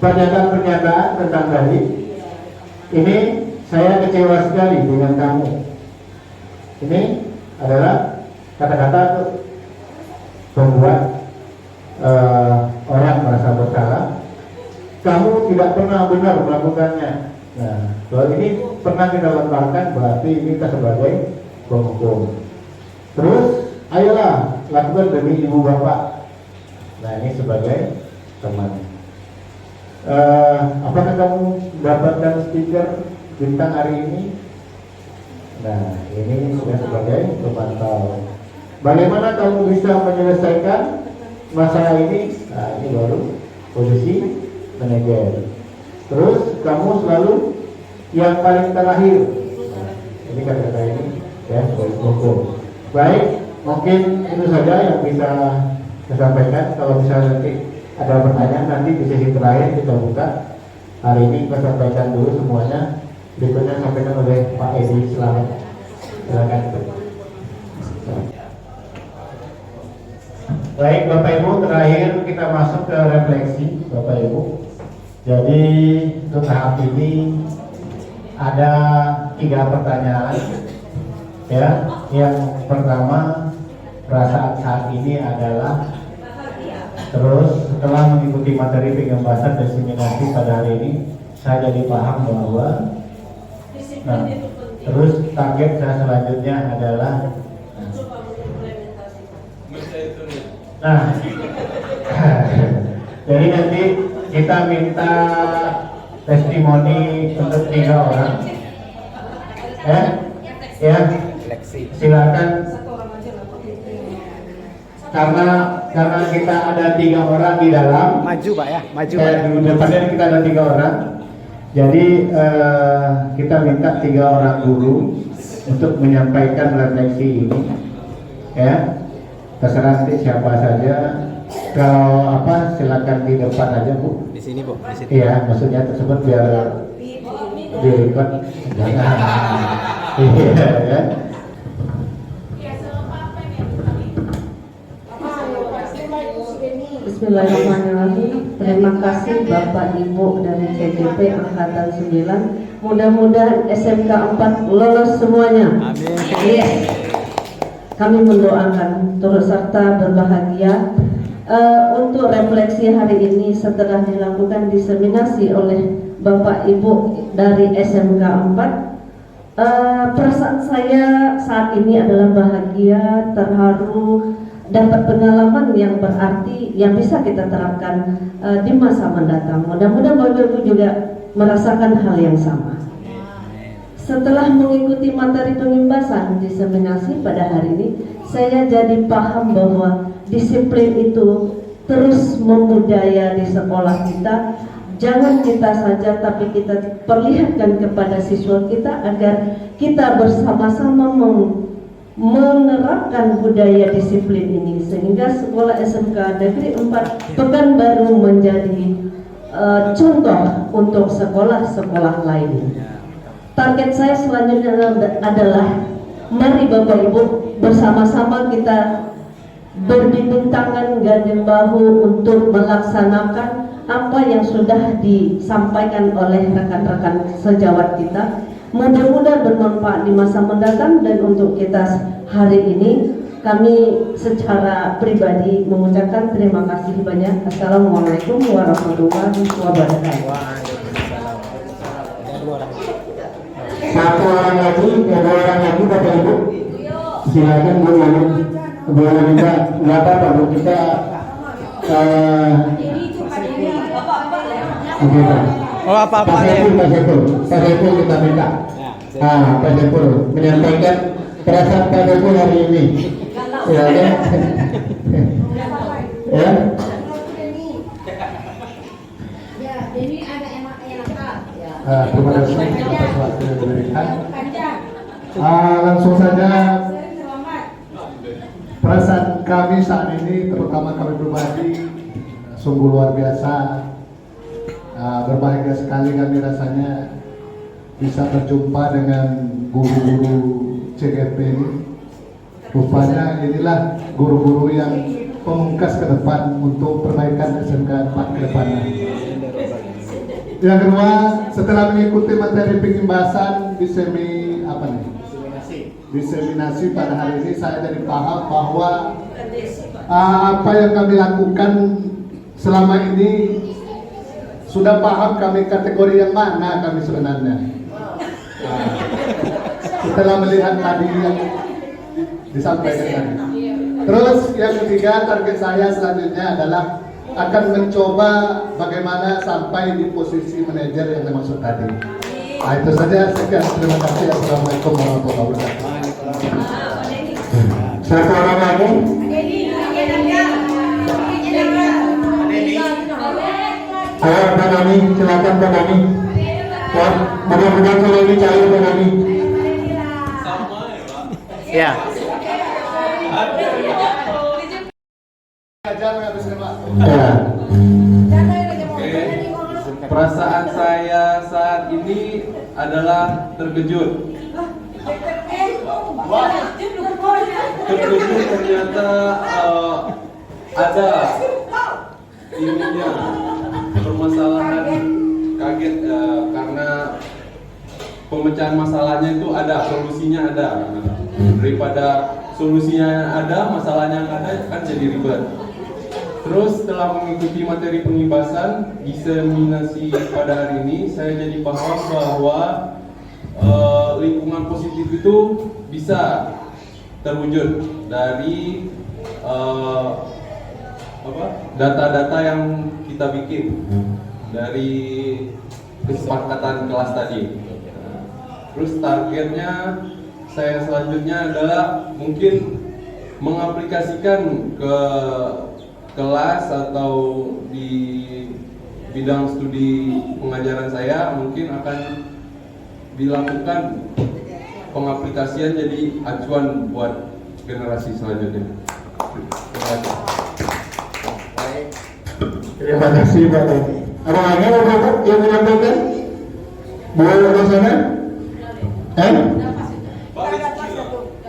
pernyataan tentang tadi. Ini saya kecewa sekali dengan kamu. Ini adalah kata-kata membuat orang merasa bersalah. Kamu tidak pernah benar melakukannya. Nah, kalau ini pernah kita lontarkan, berarti ini kita sebagai penghukum. Terus, ayolah lakukan demi ibu bapak. Nah, ini sebagai teman. Apakah kamu mendapatkan stiker bintang hari ini? Nah, ini sudah sebagai pemantau. Bagaimana kamu bisa menyelesaikan masalah ini? Nah, ini baru posisi manajer. Terus kamu selalu yang paling terakhir. Nah, ini kata-kata ini, ya, sebagai hukum. Baik, mungkin itu saja yang bisa saya sampaikan. Kalau misalnya nanti ada pertanyaan, nanti di sesi terakhir kita buka. Hari ini kita sampaikan dulu semuanya. Berikutnya sampaikan oleh Pak Edi. Selamat. Silakan. Baik Bapak Ibu, terakhir kita masuk ke refleksi Bapak Ibu. Jadi untuk tahap ini ada 3 pertanyaan. Ya, yang pertama, perasaan saat ini adalah, terus setelah mengikuti materi pengembasan dan seminasi pada hari ini, saya jadi paham bahwa, nah, terus target saya selanjutnya adalah, nah, jadi nanti kita minta testimoni untuk 3 orang, ya, silakan. Karena kita ada 3 orang di dalam. Maju Pak ya, maju Pak. Di depannya kita ada 3 orang. Jadi kita minta 3 orang guru untuk menyampaikan refleksi ini. Ya, terserah nanti siapa saja. Kalau apa, silakan di depan aja Bu. Di sini Bu, di sini. Iya, maksudnya tersebut biar direkod. Iya ya. Bismillahirrahmanirrahim. Terima kasih Bapak Ibu dari CGP Angkatan 9. Mudah-mudahan SMK 4 lolos semuanya. Amin. Yes. Kami mendoakan turut serta berbahagia. Untuk refleksi hari ini setelah dilakukan diseminasi oleh Bapak Ibu dari SMK 4, perasaan saya saat ini adalah bahagia, terharu, dapat pengalaman yang berarti yang bisa kita terapkan di masa mendatang. Mudah-mudahan Bapak Ibu juga merasakan hal yang sama. Setelah mengikuti materi pengimbasan diseminasi pada hari ini, saya jadi paham bahwa disiplin itu terus membudaya di sekolah kita. Jangan kita saja, tapi kita perlihatkan kepada siswa kita agar kita bersama-sama menerapkan budaya disiplin ini, sehingga sekolah SMK Negeri 4 Pekanbaru menjadi contoh untuk sekolah-sekolah lainnya. Target saya selanjutnya adalah mari Bapak Ibu bersama-sama kita berbimbing tangan gandeng bahu untuk melaksanakan apa yang sudah disampaikan oleh rekan-rekan sejawat kita. Mudah-mudahan bermanfaat di masa mendatang. Dan untuk kita hari ini, kami secara pribadi mengucapkan terima kasih banyak. Assalamualaikum warahmatullahi wabarakatuh. Satu orang lagi, 2 orang lagi Bapak Ibu. Silakan Bu Nani. Boleh minta, nggak apa-apa Bu, kita oke Pak. Oh apa-apa Pak ya. Saiful kita minta. Pak Saiful menyampaikan perasaan Pak Saiful hari ini. Ya, ya. Ya. Ini agak enak-enak. Terima kasih atas waktu yang diberikan. Langsung saja, perasaan kami saat ini, terutama kami pribadi, sungguh luar biasa. Berbahagia sekali kami rasanya bisa berjumpa dengan guru-guru CGP ini. Rupanya inilah guru-guru yang pemungkas ke depan untuk perbaikan SMK 4 ke depannya. Yang kedua, setelah mengikuti materi pengimbasan diseminasi pada hari ini, saya jadi paham bahwa apa yang kami lakukan selama ini, sudah paham kami kategori yang mana kami sebenarnya. Setelah melihat tadi yang disampaikan tadi. Terus yang ketiga, target saya selanjutnya adalah akan mencoba bagaimana sampai di posisi manajer yang dimaksud tadi. Itu saja. Sekian, terima kasih. Assalamualaikum warahmatullahi wabarakatuh. Satu orang lagi. Ayo Pak Nami, silakan Pak Nami. Ya, mudah-mudahan kalau ini cair Pak Nami. Ya. Ya. Oke. Perasaan saya saat ini adalah terkejut. Terkejut ternyata ada ininya permasalahan, kaget karena pemecahan masalahnya itu ada, solusinya ada. Daripada solusinya ada, masalahnya nggak ada kan jadi ribet. Terus setelah mengikuti materi pengibasan diseminasi pada hari ini, saya jadi paham bahwa lingkungan positif itu bisa terwujud dari data-data yang kita bikin dari kesepakatan kelas tadi. Terus targetnya saya selanjutnya adalah mungkin mengaplikasikan ke kelas atau di bidang studi pengajaran saya, mungkin akan dilakukan pengaplikasian jadi acuan buat generasi selanjutnya. Terima kasih Pak Tony. Ada lagi Bapak yang menyampaikan? Boleh ke sana?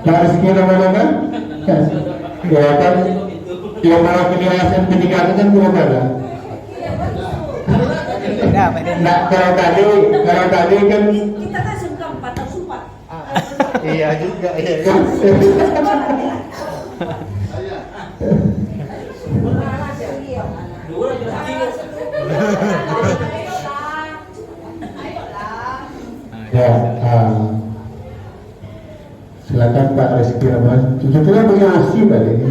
Pak Rizky Ramadana? Ya kan? Yang malah penjelasan pendidikan kan belum ada. Nah, kalau tadi kan Kita kan sungkan patah sumpah. Iya juga, iya. ya, silakan Pak Rizky Ramadana. Sebetulnya punya asli Pak ini.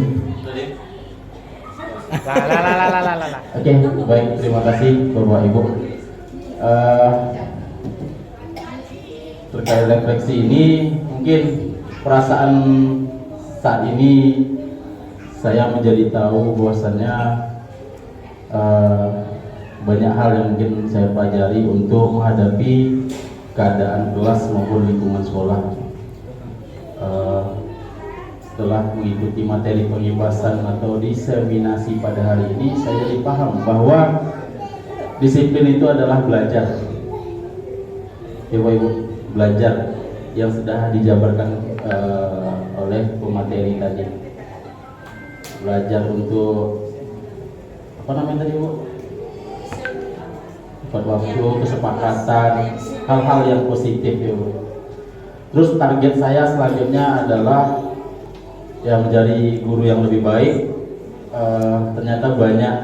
Oke, baik, terima kasih Bapak Ibu. Terkait refleksi ini, mungkin perasaan saat ini saya menjadi tahu bahwasannya banyak hal yang mungkin saya pelajari untuk menghadapi keadaan kelas maupun lingkungan sekolah. Setelah mengikuti materi pengibasan atau diseminasi pada hari ini, saya jadi paham bahwa disiplin itu adalah belajar. Ya Bapak Ibu, belajar yang sudah dijabarkan oleh pemateri tadi. Belajar untuk apa namanya tadi Bu? Tepat waktu, kesepakatan, hal-hal yang positif ya Bu. Terus target saya selanjutnya adalah ya menjadi guru yang lebih baik. Ternyata banyak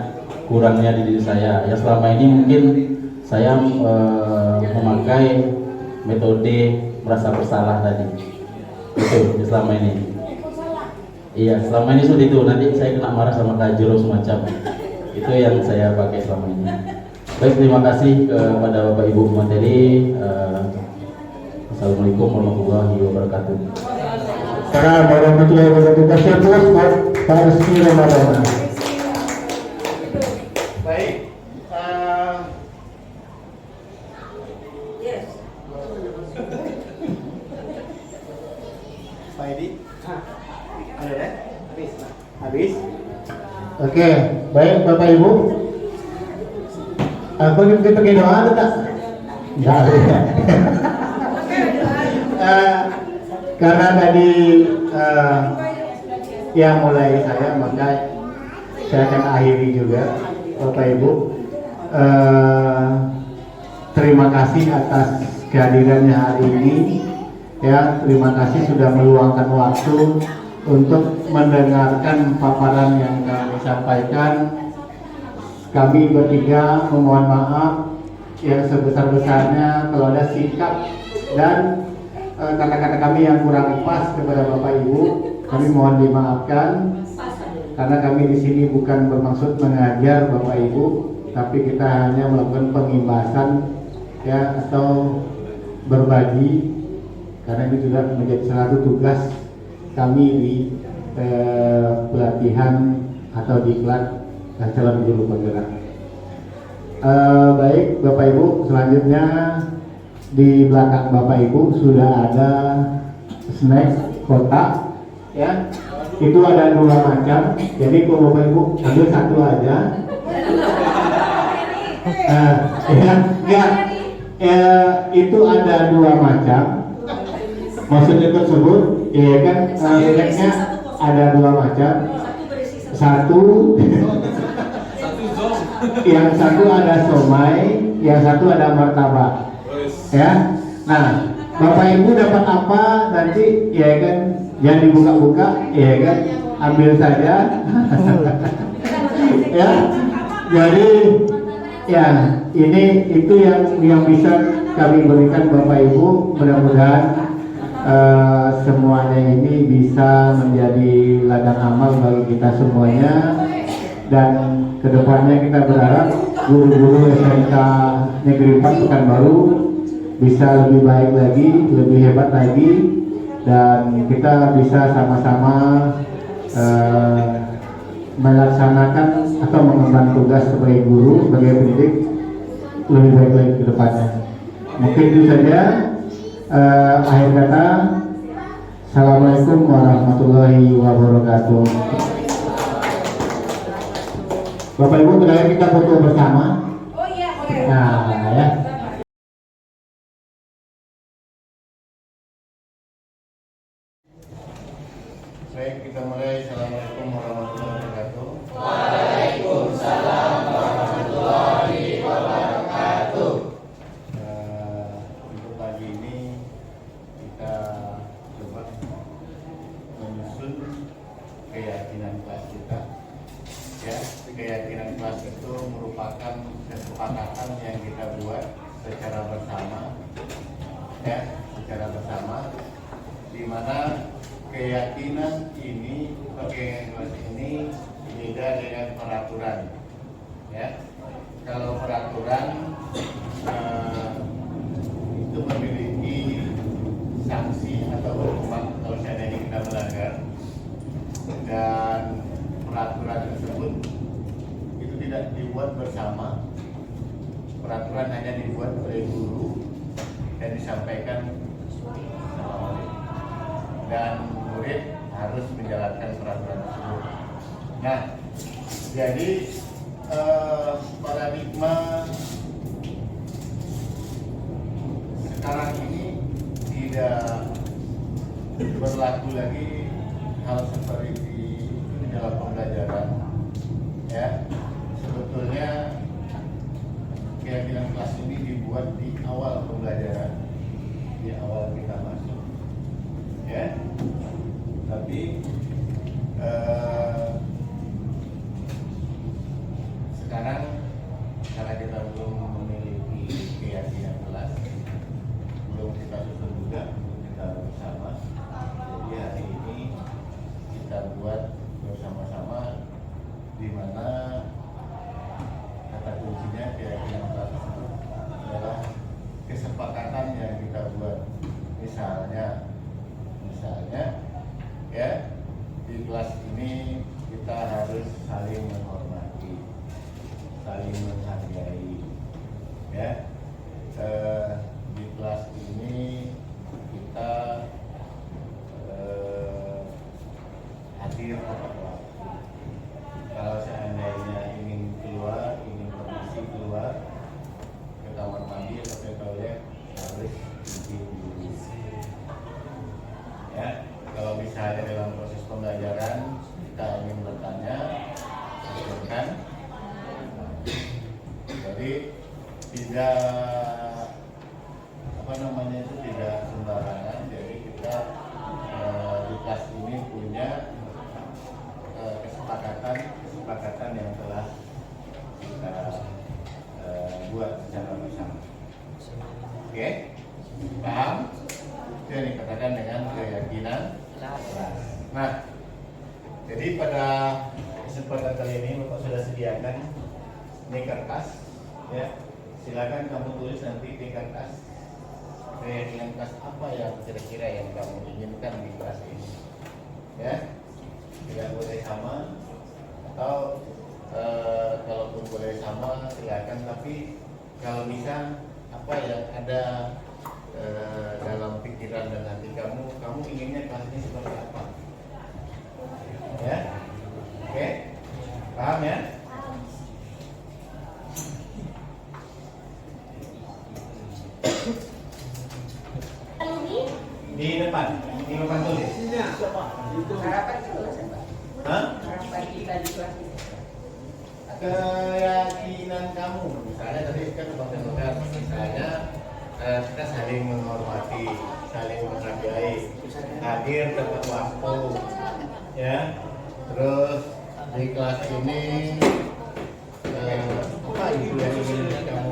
kurangnya di diri saya. Ya selama ini mungkin saya memakai metode merasa bersalah tadi. Itu selama ini. Iya, selama ini sudah itu. Nanti saya kena marah sama Kak Jero semacam. Itu yang saya pakai selama ini. Baik, terima kasih kepada Bapak Ibu pemateri. Assalamualaikum warahmatullahi wabarakatuh. Karena warahmatullahi wabarakatuh. Kasih terus Pak Rizky Ramadana. Baik. Yes. Pak Edi. Ada ya? Habis. Habis. Oke, baik Bapak Ibu. Aku ini pakai doa ada tak? Enggak ada. Karena tadi yang mulai saya, maka saya akan akhiri juga Bapak Ibu. Terima kasih atas kehadirannya hari ini. Ya, terima kasih sudah meluangkan waktu untuk mendengarkan paparan yang kami sampaikan. Kami bertiga memohon maaf yang sebesar-besarnya kalau ada sikap dan kata-kata kami yang kurang pas kepada Bapak Ibu. Kami mohon dimaafkan karena kami di sini bukan bermaksud mengajar Bapak Ibu, tapi kita hanya melakukan pengimbasan ya atau berbagi, karena ini juga menjadi salah satu tugas kami di pelatihan atau diklat calon guru penggerak. Baik Bapak Ibu, selanjutnya di belakang Bapak Ibu sudah ada snack kotak ya. itu ada dua macam. Jadi kalau Bapak Ibu ambil satu aja. Itu ada dua macam. Maksudnya tersebut, ya kan, snacknya ada dua macam. Satu, yang satu ada somai, yang satu ada martabak. Ya, nah, Bapak Ibu dapat apa nanti, ya kan, jangan dibuka-buka, ya kan, ambil saja. Ya, jadi, ya, ini itu yang bisa kami berikan Bapak Ibu. Mudah-mudahan semuanya ini bisa menjadi ladang amal bagi kita semuanya, dan kedepannya kita berharap guru-guru SMK Negeri 4 Pekanbaru bisa lebih baik lagi, lebih hebat lagi, dan kita bisa sama-sama melaksanakan atau mengemban tugas sebagai guru, sebagai pendidik lebih baik lagi ke depannya. Mungkin itu saja. Akhir kata, Assalamualaikum warahmatullahi wabarakatuh. Bapak Ibu, terakhir kita foto bersama. Oh iya, boleh. Nah, ya. Baik, kita mulai. Assalamualaikum warahmatullahi wabarakatuh. Waalaikumsalam warahmatullahi wabarakatuh. Untuk pagi ini kita coba menyusun keyakinan kelas kita. Ya, keyakinan kelas itu merupakan kesepakatan yang kita buat secara bersama. Ya, secara bersama, di mana keyakinan ini, keyakinan kelas ini beda dengan peraturan. Ya, kalau peraturan itu memiliki sanksi atau hukuman kalau seandainya kita melanggar, dan peraturan tersebut itu tidak dibuat bersama. Peraturan hanya dibuat oleh guru dan disampaikan sama murid, dan murid harus menjalankan peraturan tersebut. Nah, jadi paradigma sekarang ini tidak berlaku lagi hal seperti di dalam pembelajaran. Ya, sebetulnya keyakinan kelas ini dibuat di awal pembelajaran, di awal kita masuk. Ya, tapi sekarang karena kita belum memiliki keyakinan kelas, belum kita susun juga, kita bersama. Jadi hari ini kita buat bersama-sama, di mana kata kuncinya keyakinan kelas tersebut adalah kesepakatan yang kita buat. Misalnya ya, di kelas ini kita harus saling menghormati, saling menghargai. Ya, di kelas ini kita hadir tepat waktu. Kalau seandainya ingin keluar, ingin permisi keluar ke kamar mandi atau ke toilet, harus izin dulu. Ya, kalau misalnya dalam proses pembelajaran kita ingin bertanya, silakan. Jadi tidak tidak sembarangan. Jadi kita di kelas ini punya kesepakatan yang telah kita buat secara bersama. Oke, paham? Itu yang dikatakan dengan keyakinan kelas. Nah, jadi pada kesempatan kali ini Bapak sudah sediakan ini kertas, ya. Silakan kamu tulis nanti di kertas keyakinan kelas apa yang kira-kira yang kamu inginkan di kelas ini, ya. Tidak boleh sama, atau kalaupun boleh sama silakan, tapi kalau bisa apa yang ada dalam pikiran dan hati kamu inginnya kelas ini seperti apa? Ya, oke, paham ya? Di depan tulis. Harapan terus, Pak. Hah? Harapan kita di kelas ini. Keyakinan kamu, misalnya tadi kan bahkan misalnya kita saling menghormati, saling menghargai, hadir tepat waktu, ya. Terus di kelas ini apa itu yang ingin kamu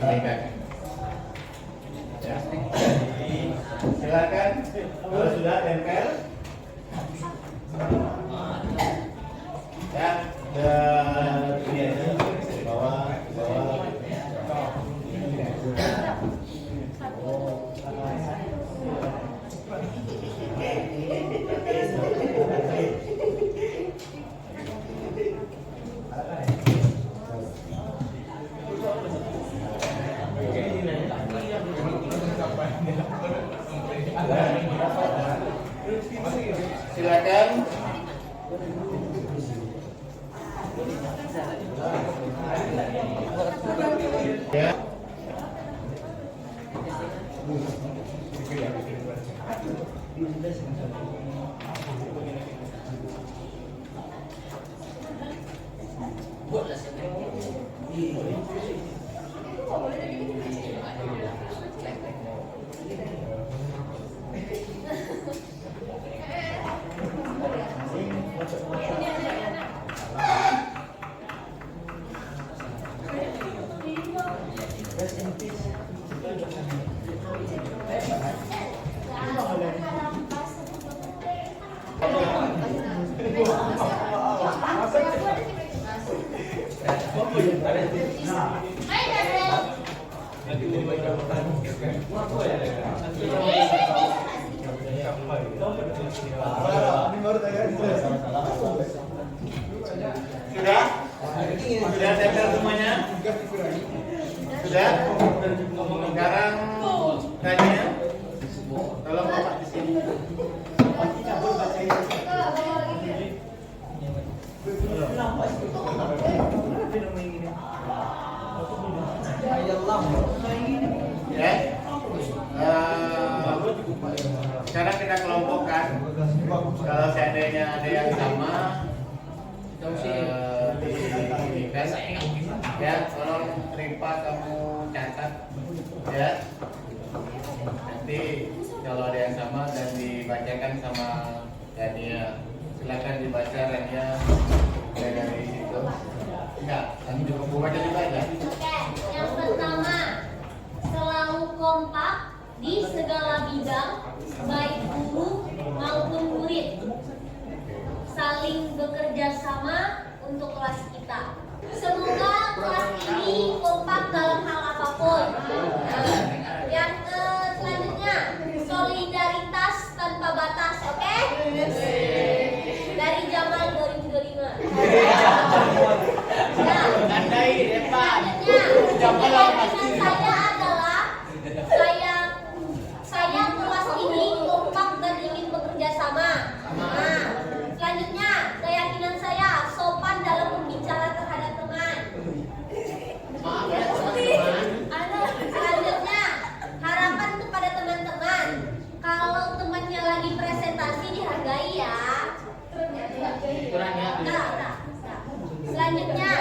sampaikan? Ya. Silakan, kalau sudah tempel. Ya, dan ini aja bawah. Silakan. Ya. Sudah? Sudah tempel semuanya? Sudah? Sekarang tanya. Tolong Bapak di sini. Ya. Sekarang kita kelompokkan. Kalau seandainya ada yang sama, kan ya, tolong Ripa kamu catat ya. Nanti kalau ada yang sama dan dibacakan sama Dania, silakan dibaca Dania dari situ. Enggak, nanti juga baca juga ya. Oke, yang pertama, selalu kompak di segala bidang, baik guru maupun murid. Saling bekerja sama untuk kelas kita. Semoga kelas ini kompak dalam hal apapun. Yang selanjutnya, solidaritas tanpa batas, oke? Dari Jamal 2025. Nah, selanjutnya, keyakinan saya adalah saya kelas ini kompak dan ingin bekerja sama. Nah, selanjutnya, keyakinan saya sopan dalam berbicara terhadap teman. Selanjutnya, harapan kepada teman-teman, kalau temannya lagi presentasi dihargai ya. Nah. Selanjutnya,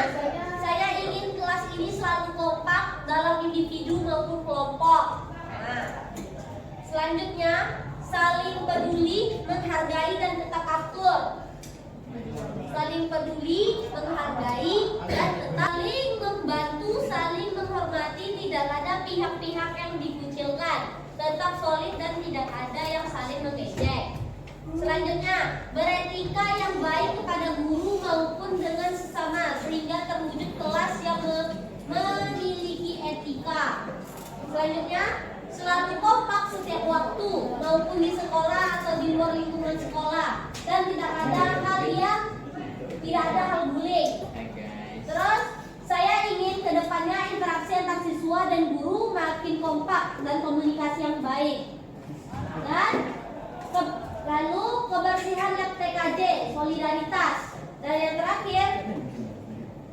saya ingin kelas ini selalu kompak dalam individu maupun kelompok. Nah. Selanjutnya, saling peduli, menghargai dan tetap akur. Saling peduli, menghargai dan tetap saling membantu, saling menghormati, tidak ada pihak-pihak yang dikucilkan, tetap solid dan tidak ada yang saling mengejek. Selanjutnya, beretika yang baik kepada guru maupun dengan sesama sehingga terwujud kelas yang memiliki etika. Selanjutnya, selalu kompak setiap waktu maupun di sekolah atau di luar lingkungan sekolah dan tidak ada hal bullying. Terus saya ingin kedepannya interaksi antar siswa dan guru makin kompak dan komunikasi yang baik. Dan Lalu kebersihan lab TKJ, solidaritas. Dan yang terakhir,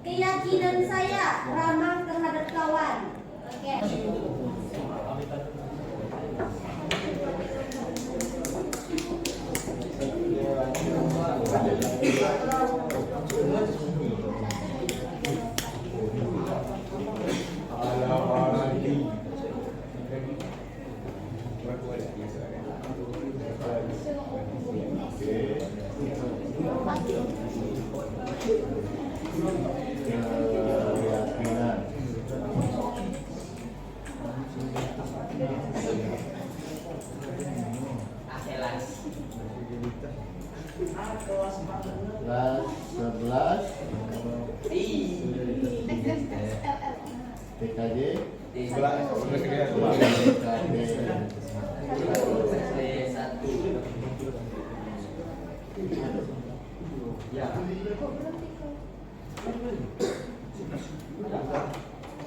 keyakinan saya ramah terhadap kawan. Oke. Keyakinan. Kelas 11 TKJ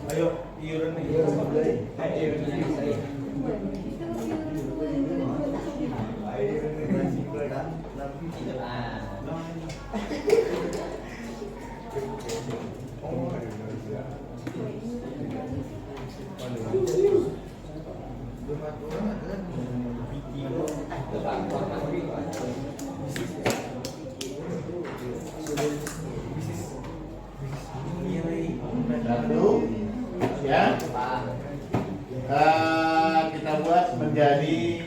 Ayo, iuran nih. Satu, ya. Kita buat menjadi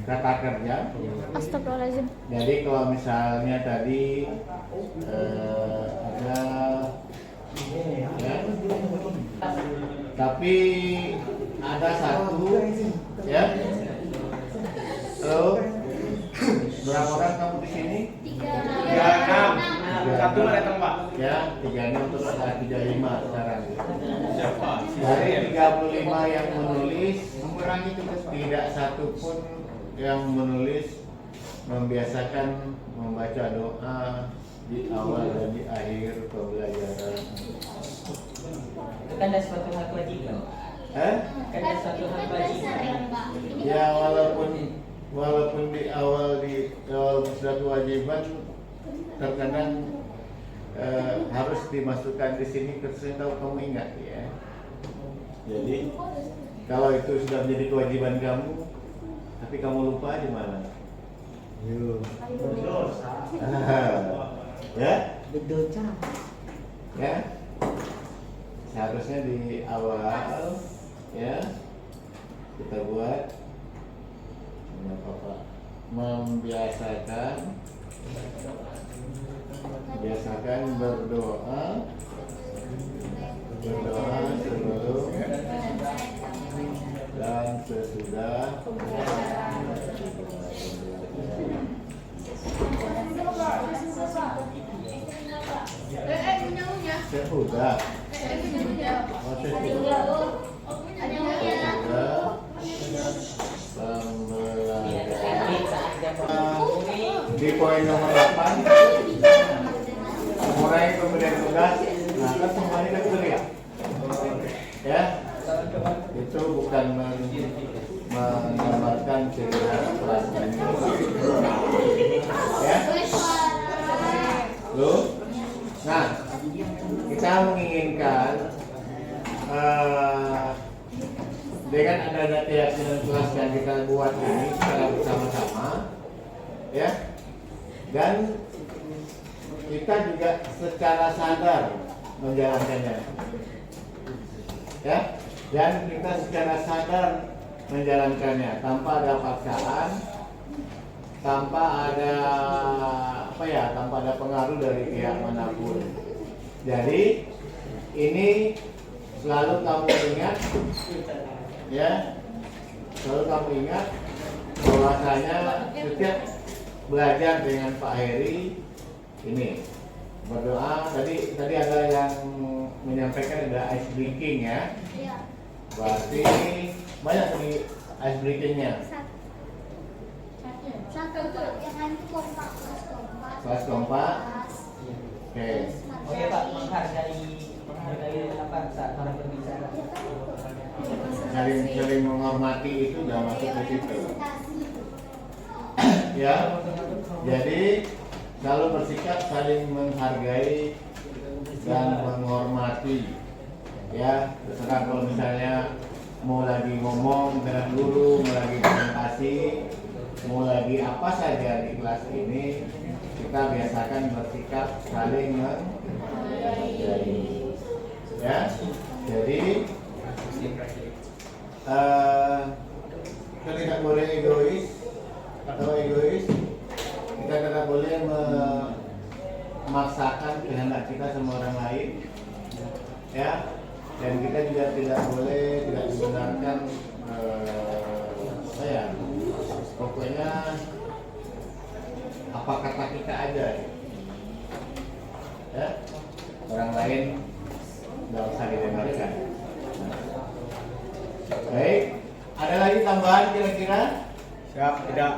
kata kerja. Astagfirullahaladzim. Jadi kalau misalnya tadi ada, ya, tapi ada satu, ya. Halo, berapa orang kamu di sini? 36. Satu lah datang Pak. Ya, 36 terus ada 35 sekarang. Dari 35 yang menulis, tidak satu pun yang menulis membiasakan membaca doa di awal dan di akhir pembelajaran. Itu kan ada suatu hal kewajiban. Kan ada suatu hal kewajiban. Ya, walaupun di awal sudah kewajiban, terkadang harus dimasukkan di sini sehingga kamu ingat, ya. Jadi kalau itu sudah menjadi kewajiban kamu, tapi kamu lupa di mana? Ya? Ya? Seharusnya di awal, ya, kita buat membiasakan berdoa sebelum dan sesudah sesudah di poin nomor 8 mengurangi pemberian tugas. Nah, kan semuanya kan terlihat, ya. Itu bukan menggambarkan cedera kelas ini, ya. Loh, nah, kita menginginkan dengan adanya keyakinan kelas yang kita buat ini secara bersama-sama, ya, dan kita juga secara sadar menjalankannya, ya, dan kita secara sadar menjalankannya tanpa ada paksaan, tanpa ada tanpa ada pengaruh dari pihak manapun. Jadi ini selalu kamu ingat, ya, selalu kamu ingat bahwasanya setiap belajar dengan Pak Heri ini berdoa. Tadi ada yang menyampaikan ada ice breaking, ya. Berarti banyak nih ice breakingnya. Satu tuh, yang itu kompak, Kelas kompak. Oke. Oh iya Pak, menghargai saat orang berbicara. Saling menghormati itu udah masuk ke situ. Ya, jadi selalu bersikap saling menghargai dan menghormati. Ya, terserah kalau misalnya mau lagi ngomong dengan guru, mau lagi presentasi, mau lagi apa saja di kelas ini, kita biasakan bersikap saling menghargai. Ya, jadi kita tidak boleh egois. Kita tidak boleh memaksakan kehendak kita sama orang lain, ya. Dan kita juga tidak dibenarkan pokoknya apa kata kita aja, ya. Orang lain nggak usah didengarkan. Baik, ada lagi tambahan kira-kira? Siap, tidak.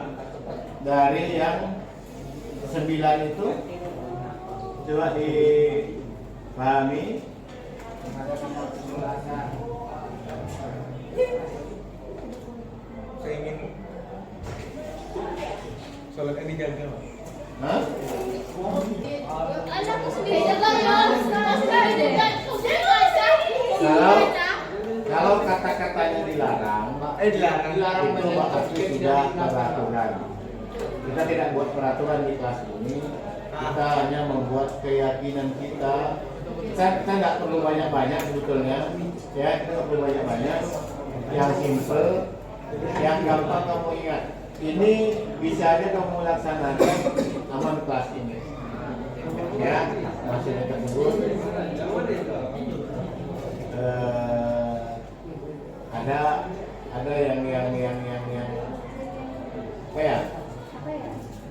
Dari yang 9 itu coba dipahami. Saya ingin sholatnya dijaga, Pak. Hah? Anakku sendiri jaga ya. Kalau kata-katanya dilarang, dilarang itu berarti sudah peraturan. Kita tidak buat peraturan di kelas ini. Kita hanya membuat keyakinan kita. Kita nggak perlu banyak-banyak sebetulnya, ya. Kita nggak perlu banyak-banyak. Yang simple, yang gampang kamu ingat. Ini bisa aja kamu laksanakan aman kelas ini. Ya, maksudnya tersebut. Ada yang apa ya?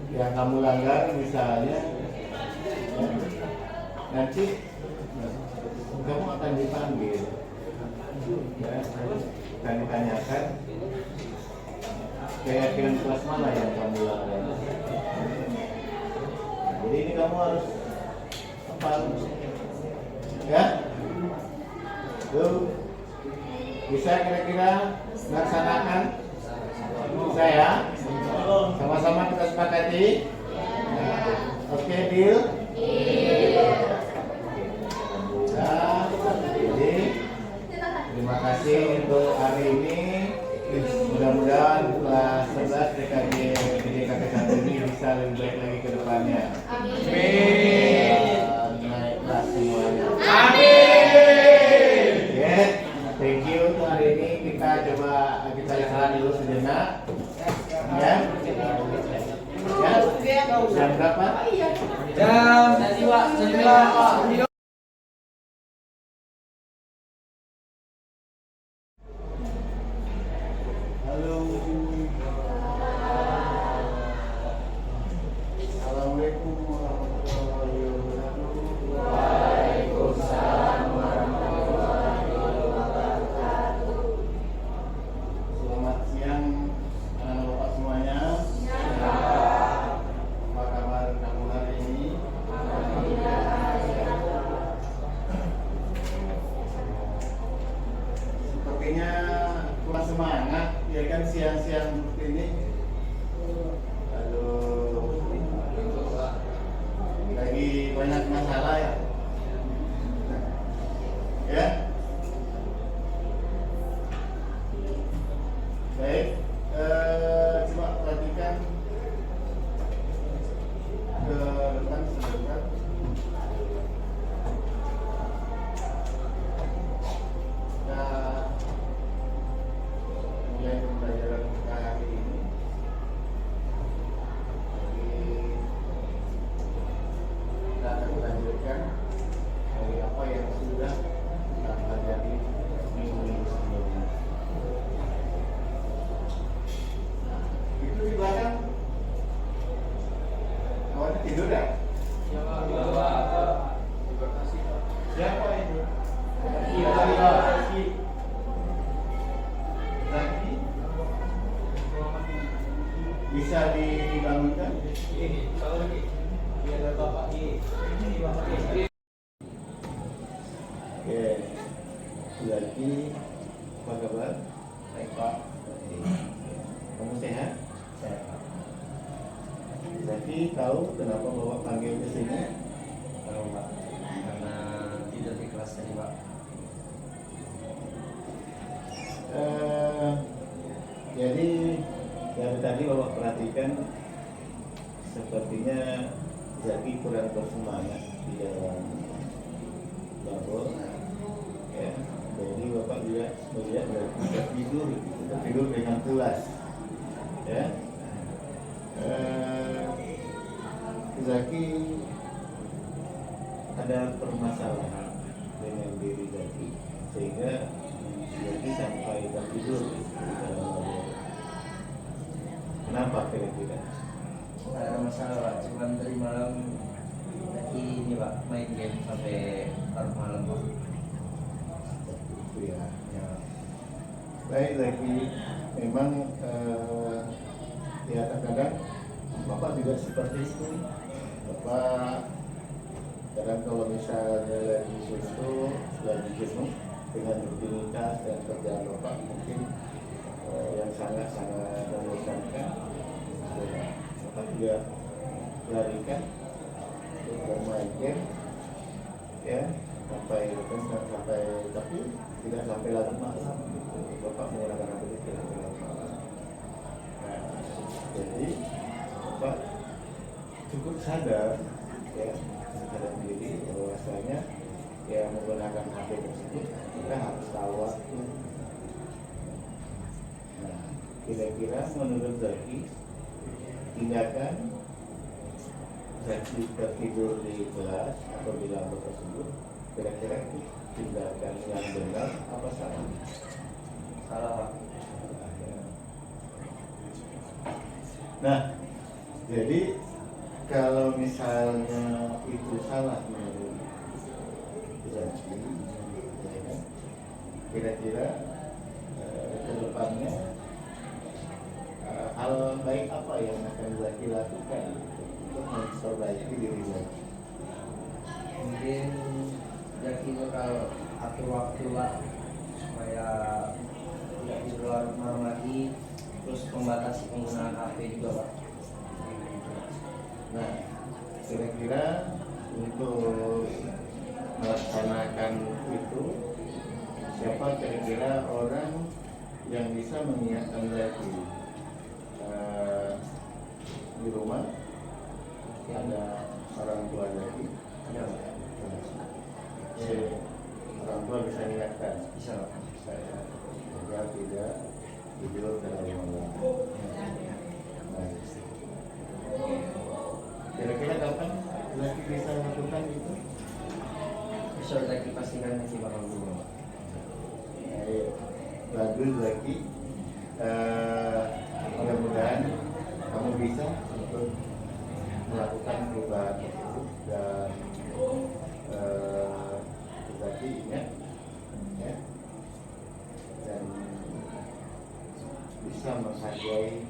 Yang kamu langgar misalnya, ya, nanti kamu akan dipanggil, ya, akan ditanyakan keyakinan kelas mana yang kamu langgar. Jadi ini kamu harus apa? Ya, tuh bisa kira-kira laksanakan. Saya sama-sama kita sepakati. Oke, deal? Nah, jadi terima kasih untuk hari ini. Mudah-mudahan kelas 11 DKJ 1 ini bisa lebih baik lagi ke depannya. Amin. Naik kelas semuanya. Amin. Oke, thank you untuk hari ini. Kita jalan dulu sejenak. Ya. Jam berapa? Jam 9. Halo. Assalamualaikum warahmatullahi wabarakatuh. Waalaikumsalam warahmatullahi wabarakatuh. Selamat siang anak-anak bapak semuanya. Apa kabar kamu hari ini? Sepertinya kurang semangat, ya kan, siang-siang seperti ini. Aduh, lagi banyak masalah ya. Ya. Baik, coba perhatikan ke depan sebentar. Kita mulai pembelajaran kita hari ini. Jadi kita akan melanjutkan dari apa yang sudah kita pelajari minggu-minggu sebelumnya. Nah, itu di belakang kawannya tidur ya? Siapa itu? Zaki. Zaki bisa dibangunkan? Oke, Zaki, apa kabar? Baik Pak. Kamu sehat? Sehat. Zaki tahu kenapa Bapak panggil ke sini? Tahu Pak, karena tidur di kelas tadi Pak. Jadi dari tadi Bapak perhatikan sepertinya Zaki kurang bersemangat di dalam babel, ya. Jadi Bapak melihat Zaki tidur dengan pulas, ya. Zaki ada permasalahan dengan diri Zaki sehingga Zaki sampai tertidur di dalam babel. Kenapa kira-kira? Nggak ada masalah Pak, cuman dari malam tadi ini Pak main game sampai larut malam Pak. Itu ya. Baik Zaki, memang ya kadang-kadang Bapak juga seperti itu. Bapak kadang kalau misalnya lagi susu, lagi jenuh dengan rutinitas dan kerjaan Bapak mungkin yang sangat-sangat membosankan, Bapak juga larikan untuk bermain game, ya, sampai tapi tidak sampai larut malam. Bapak menggunakan apa itu tidak sampai larut malam. Nah, jadi Bapak cukup sadar, ya, sadar diri bahwasanya ya menggunakan HP tersebut kita harus tahu waktu. Nah, kira-kira menurut Zaki tindakan Zaki tertidur di kelas atau di lampu tersebut kira-kira itu tindakan yang benar apa salah? Salah Pak. Nah, jadi kalau misalnya itu salah menurut Zaki, ya kan? Kira-kira ke depannya hal baik apa yang akan Zaki lakukan untuk memperbaiki diri Zaki? Mungkin Zaki bakal atur waktu Pak supaya tidak tidur larut malam lagi, terus membatasi penggunaan HP juga Pak. Nah, kira-kira untuk melaksanakan itu siapa kira-kira orang yang bisa mengingatkan Zaki? Di rumah ada orang tua Zaki? Ada Pak. Orang tua bisa mengingatkan? Bisa Pak. Saya agar tidak tidur terlalu malam. Nah, kira-kira kapan Zaki bisa melakukan itu? Bisa Zaki pastikan nanti bakal dulu Pak. Bagus Zaki. Mudah-mudahan kamu bisa untuk melakukan perubahan tersebut dan Zaki ingat, ya, dan bisa menghargai